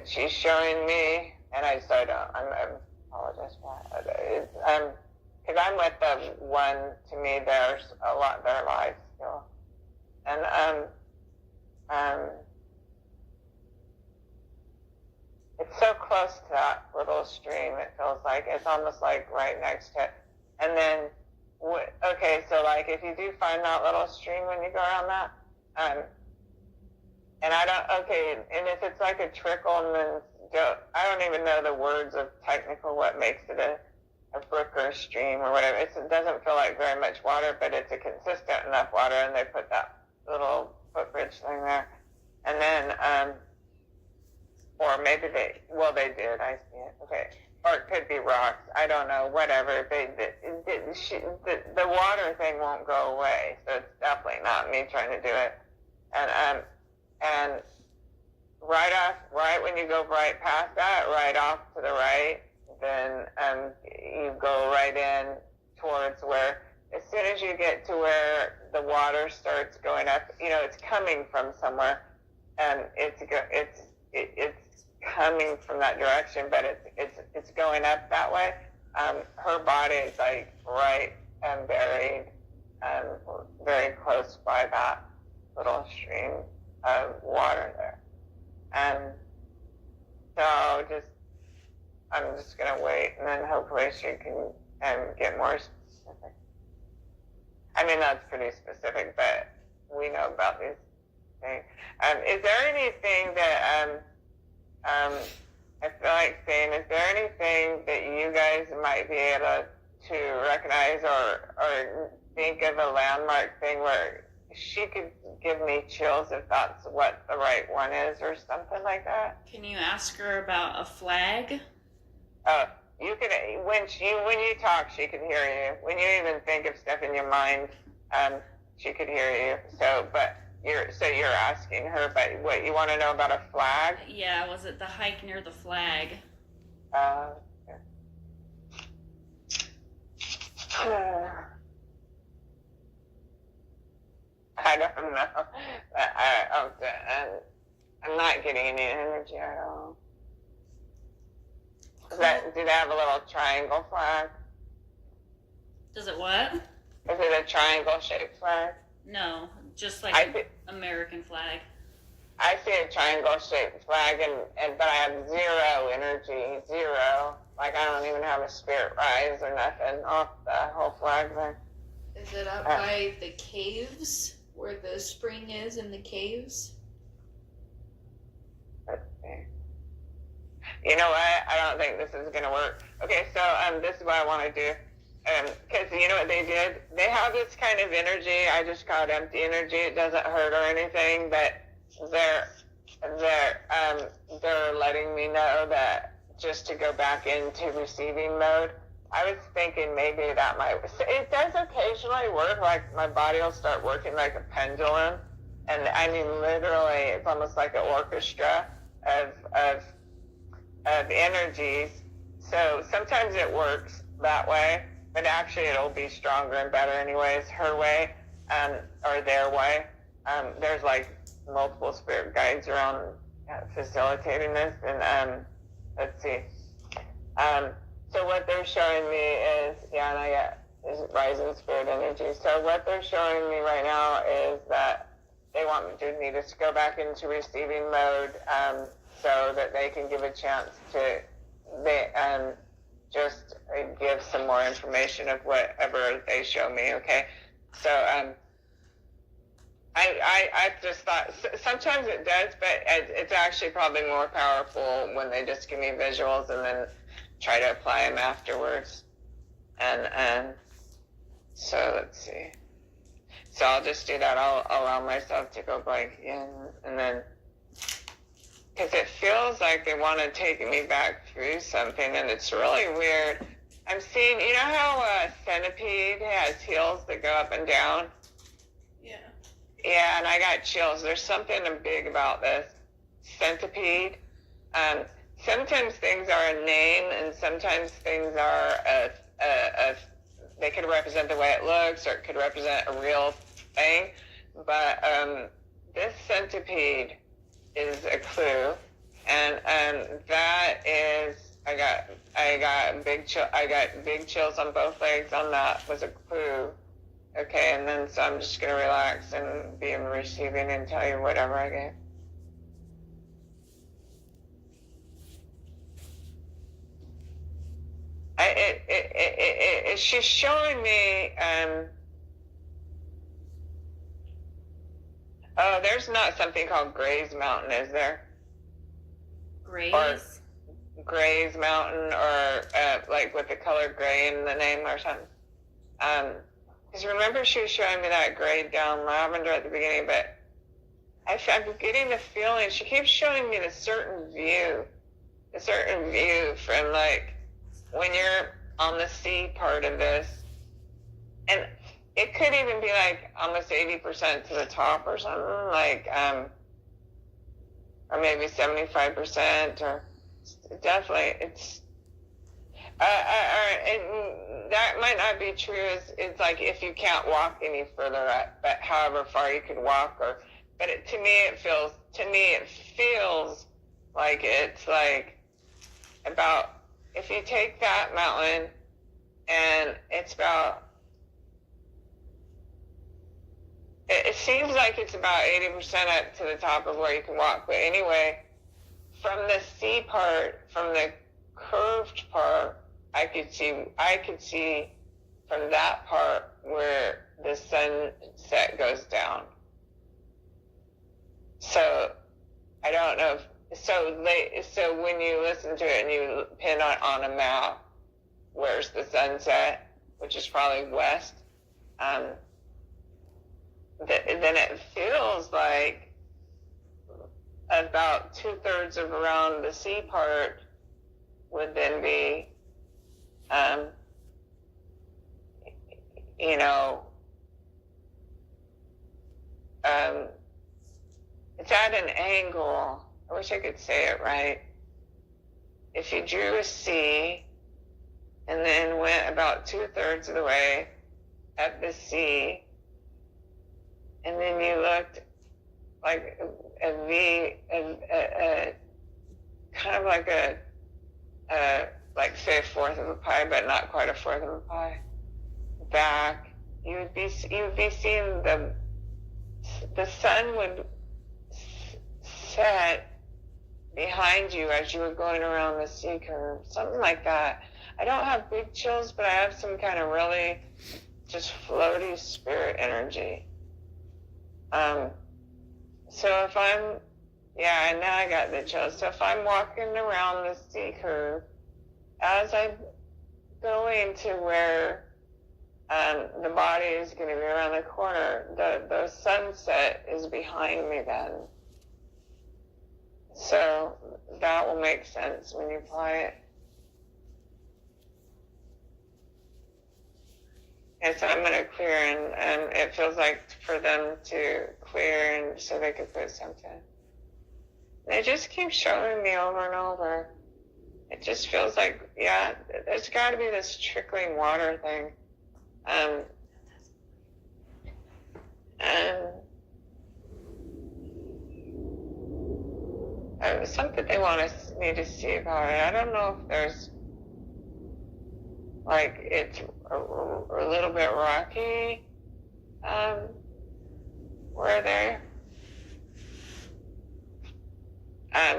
she's showing me, and I apologize for that. Because I'm with the one, to me, there's a lot there lives still. And It's so close to that little stream. It feels like it's almost like right next to it. And then, okay, so like if you do find that little stream when you go around that, and and if it's like a trickle and then I don't even know the words of technical what makes it a brook or a stream or whatever. It doesn't feel like very much water, but it's a consistent enough water, and they put that little footbridge thing there. And then, or maybe they did, I see it, okay. Or it could be rocks, I don't know, whatever. The water thing won't go away, so it's definitely not me trying to do it. And right when you go right past that, right off to the right, then you go right in towards where, as soon as you get to where the water starts going up, it's coming from somewhere, and it's coming from that direction, but it's going up that way. Her body is like right and buried, very close by that little stream of water there. And so I'm just gonna wait, and then hopefully she can get more specific. I mean, that's pretty specific, but we know about these things. Is there anything that I feel like saying? Is there anything that you guys might be able to recognize or think of a landmark thing where she could give me chills if that's what the right one is, or something like that? Can you ask her about a flag? You can, when you talk, she can hear you. When you even think of stuff in your mind, she could hear you. So you're asking her, but what, you want to know about a flag? Yeah, was it the hike near the flag? Okay. I don't know. I'm not getting any energy at all. Do they have a little triangle flag? Does it what? Is it a triangle-shaped flag? No, just like an American flag. I see a triangle-shaped flag, but I have zero energy, zero. Like, I don't even have a spirit rise or nothing off the whole flag there. Is it up by the caves, where the spring is in the caves? Let's see. You know what? I don't think this is going to work. Okay, so this is what I want to do. Because you know what they did? They have this kind of energy. I just call it empty energy. It doesn't hurt or anything, but they're letting me know that just to go back into receiving mode. I was thinking maybe that might. It does occasionally work. Like my body will start working like a pendulum, and I mean literally, it's almost like an orchestra of energies. So sometimes it works that way, but actually it'll be stronger and better anyways, her way, or their way. There's like multiple spirit guides around facilitating this, and let's see. So what they're showing me is, and I got is rising spirit energy. So what they're showing me right now is that they want me to go back into receiving mode, so that they can give a chance to just give some more information of whatever they show me. Okay, so I just thought sometimes it does, but it's actually probably more powerful when they just give me visuals and then try to apply them afterwards. And so let's see. So I'll just do that. I'll allow myself to go blank again, and then because it feels like they want to take me back through something, and it's really weird. I'm seeing, you know how a centipede has heels that go up and down? Yeah. Yeah, and I got chills. There's something big about this centipede. Sometimes things are a name, and sometimes things are they could represent the way it looks, or it could represent a real thing. But this centipede is a clue, and that is I got big chills on both legs on that was a clue. Okay, and then so I'm just gonna relax and be in receiving and tell you whatever I get. She's showing me. Oh, there's not something called Gray's Mountain, is there? Grays? Gray's Mountain, or like with the color gray in the name or something. Because remember she was showing me that grayed down lavender at the beginning, but I'm getting the feeling she keeps showing me a certain view from like when you're on the sea part of this, and it could even be like almost 80% to the top or something, like or maybe 75%, or definitely it's. And that might not be true. It's like if you can't walk any further, but however far you can walk, but to me it feels like it's like about, if you take that mountain and it's about, it seems like it's about 80% up to the top of where you can walk. But anyway, from the sea part, from the curved part, I could see from that part where the sunset goes down. So I don't know so when you listen to it and you pin on a map, where's the sunset, which is probably west, then it feels like about 2/3 of around the sea part would then be, it's at an angle. I wish I could say it right. If you drew a C and then went about 2/3 of the way up the C, and then you looked like a V, kind of like like say a fourth of a pie, but not quite a fourth of a pie, back, you would be seeing the sun would set behind you as you were going around the sea curve, something like that. I don't have big chills, but I have some kind of really just floaty spirit energy. So if I'm, now I got the chills. So if I'm walking around the sea curve, as I'm going to where the body is going to be around the corner, the sunset is behind me then. So that will make sense when you apply it. And so I'm going to clear, and it feels like for them to clear, and so they could put something. They just keep showing me over and over. It just feels like, there's got to be this trickling water thing. Something they want me to see about it. I don't know if there's, like, it's a little bit rocky, where they're I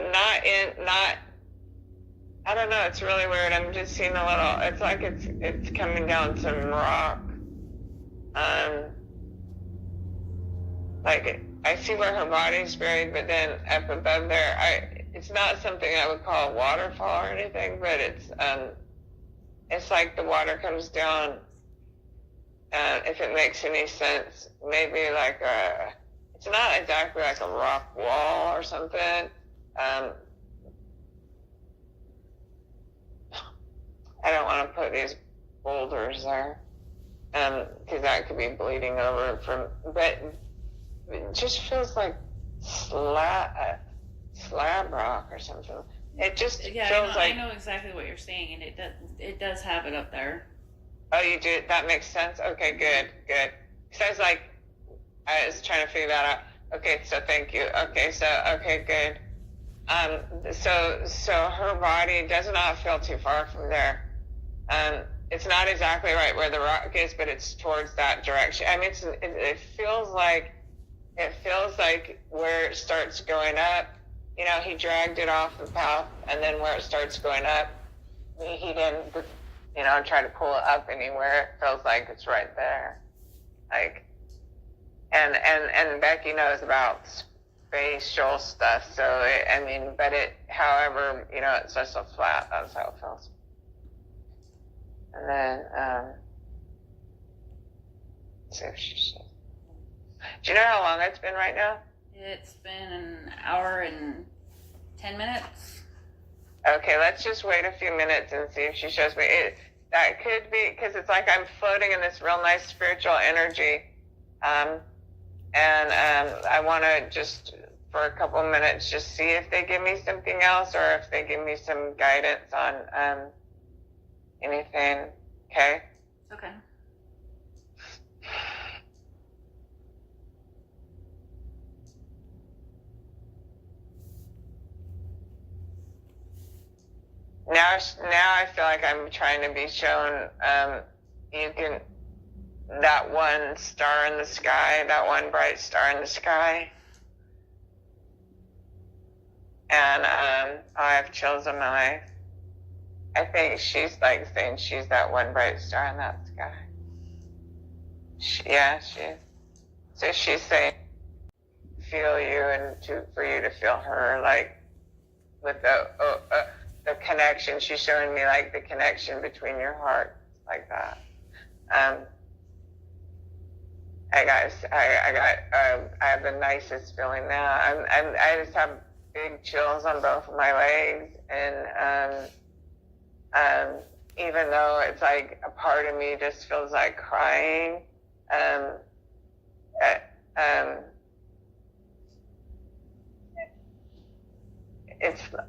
don't know, it's really weird. I'm just seeing a little, it's like it's coming down some rock. Like, I see where her body's buried, but then up above there, it's not something I would call a waterfall or anything, but it's like the water comes down, if it makes any sense, maybe like it's not exactly like a rock wall or something. I don't want to put these boulders there, because that could be bleeding over but it just feels like slab rock or something. It just feels like. I know exactly what you're saying, and it does have it up there. Oh, you do? That makes sense. Okay, good. Because I was trying to figure that out. Okay, so thank you. Okay, good. So her body does not feel too far from there. It's not exactly right where the rock is, but it's towards that direction. I mean, it feels like where it starts going up. He dragged it off the path, and then where it starts going up, he didn't. you know, try to pull it up anywhere. It feels like it's right there. Like, and Becky knows about spatial stuff, so however, you know, it's just so flat, that's how it feels. And then, let's see if she says. Do you know how long it's been right now? It's been an hour and 10 minutes. Okay, let's just wait a few minutes and see if she shows me. That could be, because it's like I'm floating in this real nice spiritual energy. I want to just, for a couple minutes, just see if they give me something else or if they give me some guidance on anything. Okay? Okay. Now I feel like I'm trying to be shown, that one star in the sky, that one bright star in the sky. And I have chills on my life. I think she's like saying she's that one bright star in that sky. She is. So she's saying, feel you and for you to feel her, like with the connection. She's showing me like the connection between your hearts, like that. I have the nicest feeling now. I just have big chills on both of my legs, and even though it's like a part of me just feels like crying,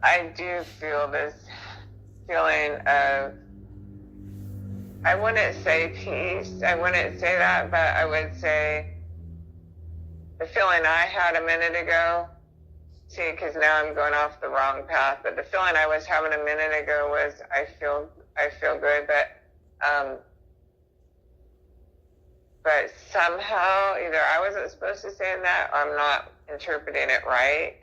I do feel this feeling of, I wouldn't say peace, I wouldn't say that, but I would say the feeling I had a minute ago, see, because now I'm going off the wrong path, but the feeling I was having a minute ago was, I feel good, but somehow either I wasn't supposed to say that or I'm not interpreting it right.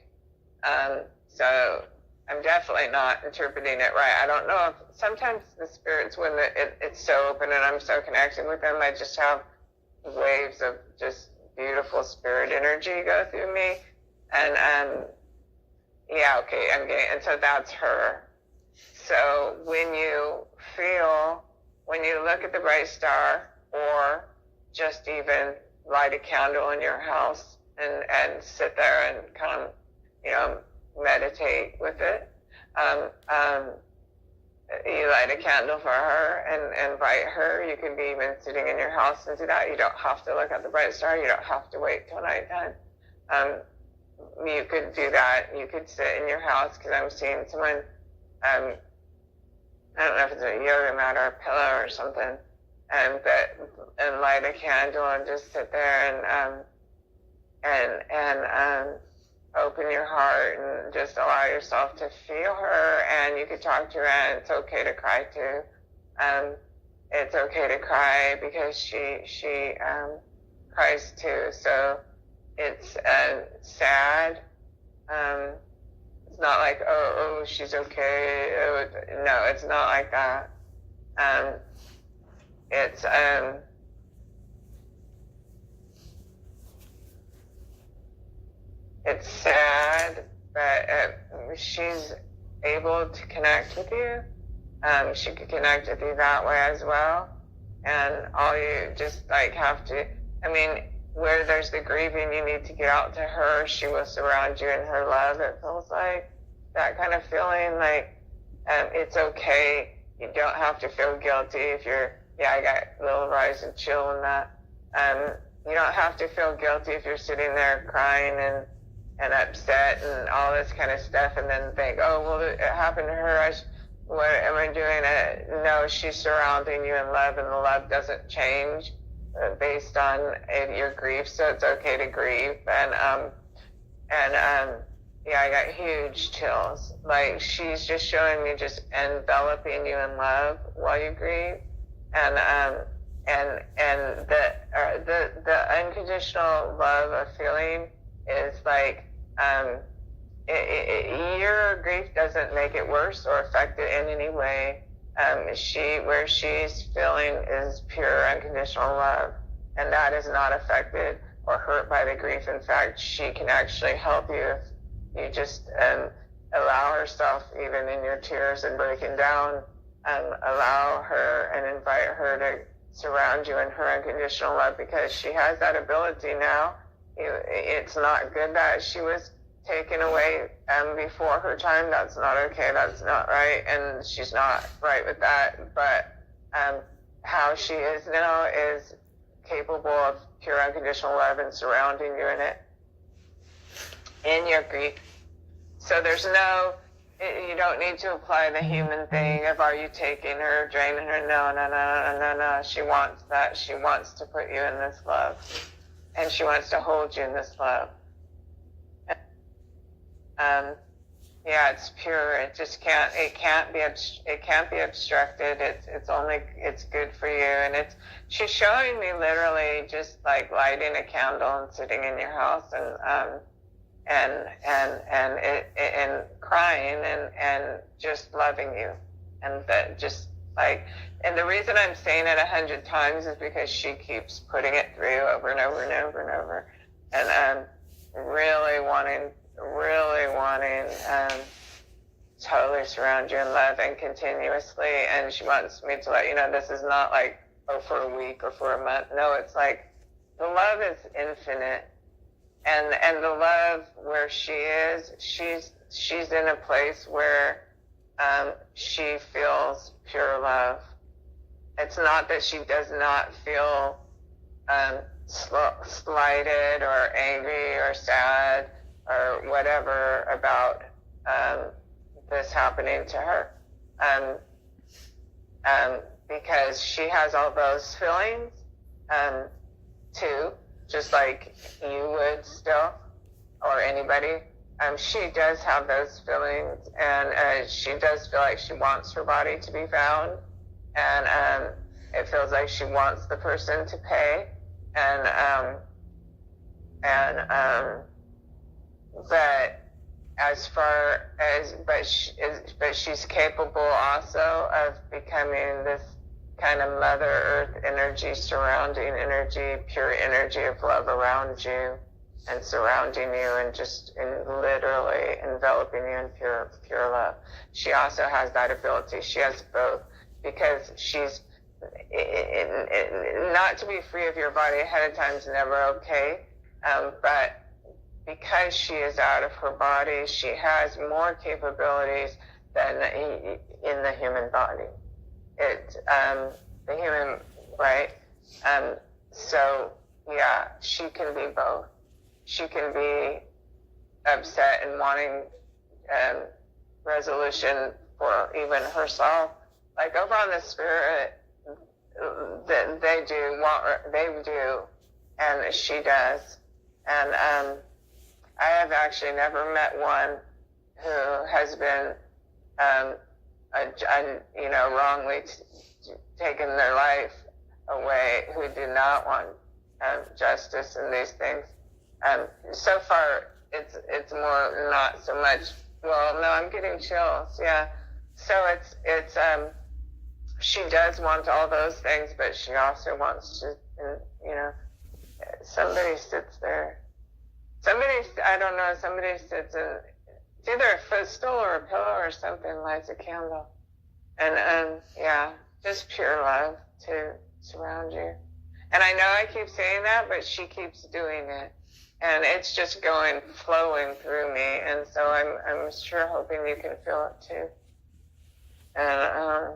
So I'm definitely not interpreting it right. I don't know if sometimes the spirits, when it's so open and I'm so connected with them, I just have waves of just beautiful spirit energy go through me. And and so that's her. So when you look at the bright star, or just even light a candle in your house and sit there and kind of, you know, meditate with it. You light a candle for her and invite her. You could be even sitting in your house and do that. You don't have to look at the bright star. You don't have to wait till nighttime. You could do that. You could sit in your house, because I'm seeing someone, I don't know if it's a yoga mat or a pillow or something, and light a candle and just sit there and open your heart and just allow yourself to feel her. And you could talk to her, and it's okay to cry too. It's okay to cry because she cries too. So it's sad. It's not like, oh, she's okay. No, it's not like that. It's sad, but she's able to connect with you. She could connect with you that way as well. And all you just like have to, where there's the grieving, you need to get out to her. She will surround you in her love. It feels like that kind of feeling, like it's okay. You don't have to feel guilty if you're, I got a little rise and chill in that. You don't have to feel guilty if you're sitting there crying and upset and all this kind of stuff, and then think, oh, well, it happened to her. What am I doing? No, she's surrounding you in love, and the love doesn't change based on your grief, so it's okay to grieve. I got huge chills. Like, she's just showing me, just enveloping you in love while you grieve, and the unconditional love of feeling is like, your grief doesn't make it worse or affect it in any way. where she's feeling is pure unconditional love, and that is not affected or hurt by the grief. In fact, she can actually help you if you just allow herself, even in your tears and breaking down, allow her and invite her to surround you in her unconditional love, because she has that ability now. It's not good that she was taken away before her time. That's not okay. That's not right, and she's not right with that. But how she is now is capable of pure unconditional love and surrounding you in your grief. So there's you don't need to apply the human thing of, are you taking her, draining her? No. She wants that. She wants to put you in this love, and she wants to hold you in this love. Yeah, it's pure. It just can't be obstructed. It's good for you. And she's showing me literally just like lighting a candle and sitting in your house and crying and just loving you. And that just like, and the reason I'm saying it 100 times is because she keeps putting it through over and over and over and over. And really wanting totally surround you in love and continuously. And she wants me to let you know this is not like, for a week or for a month. No, it's like the love is infinite. And the love where she is, she's in a place where she feels pure love. It's not that she does not feel slighted or angry or sad or whatever about this happening to her, because she has all those feelings too, just like you would still, or anybody. She does have those feelings, and she does feel like she wants her body to be found, and it feels like she wants the person to pay, but as far as, but she's capable also of becoming this kind of Mother Earth energy, surrounding energy, pure energy of love around you and surrounding you and just literally enveloping you in pure love. She also has that ability. She has both, because she's not to be free of your body ahead of time is never okay, but because she is out of her body, she has more capabilities than in the human body. The human, right? So yeah, she can be both. She can be upset and wanting resolution for even herself. Like over on the spirit, they do, and she does. And I have actually never met one who has been, wrongly taken their life away, who did not want justice in these things. So far, it's more not so much. Well, no, I'm getting chills. Yeah. So it's she does want all those things, but she also wants to, somebody sits there. I don't know, somebody sits in, it's either a footstool or a pillow or something, lights a candle. And, just pure love to surround you. And I know I keep saying that, but she keeps doing it. And it's just flowing through me. And so I'm sure hoping you can feel it too. And,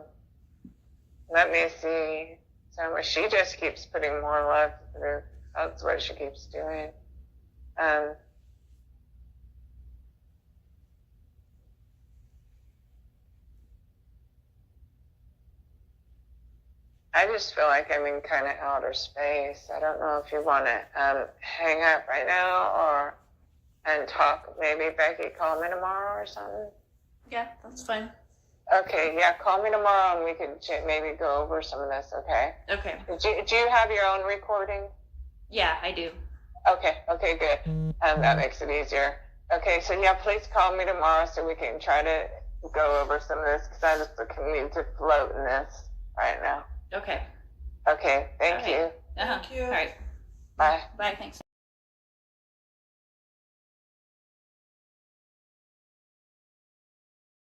let me see. So she just keeps putting more love through. That's what she keeps doing. I just feel like I'm in kind of outer space. I don't know if you want to hang up right now and talk. Maybe Becky, call me tomorrow or something. Yeah, that's fine. Okay, yeah, call me tomorrow and we can maybe go over some of this, okay? Okay. Do you have your own recording? Yeah, I do. Okay, good. That makes it easier. Okay, so yeah, please call me tomorrow so we can try to go over some of this because I just need to float in this right now. Okay. Okay, thank Okay. you. Uh-huh. Thank you. All right. Bye. Bye. Thanks.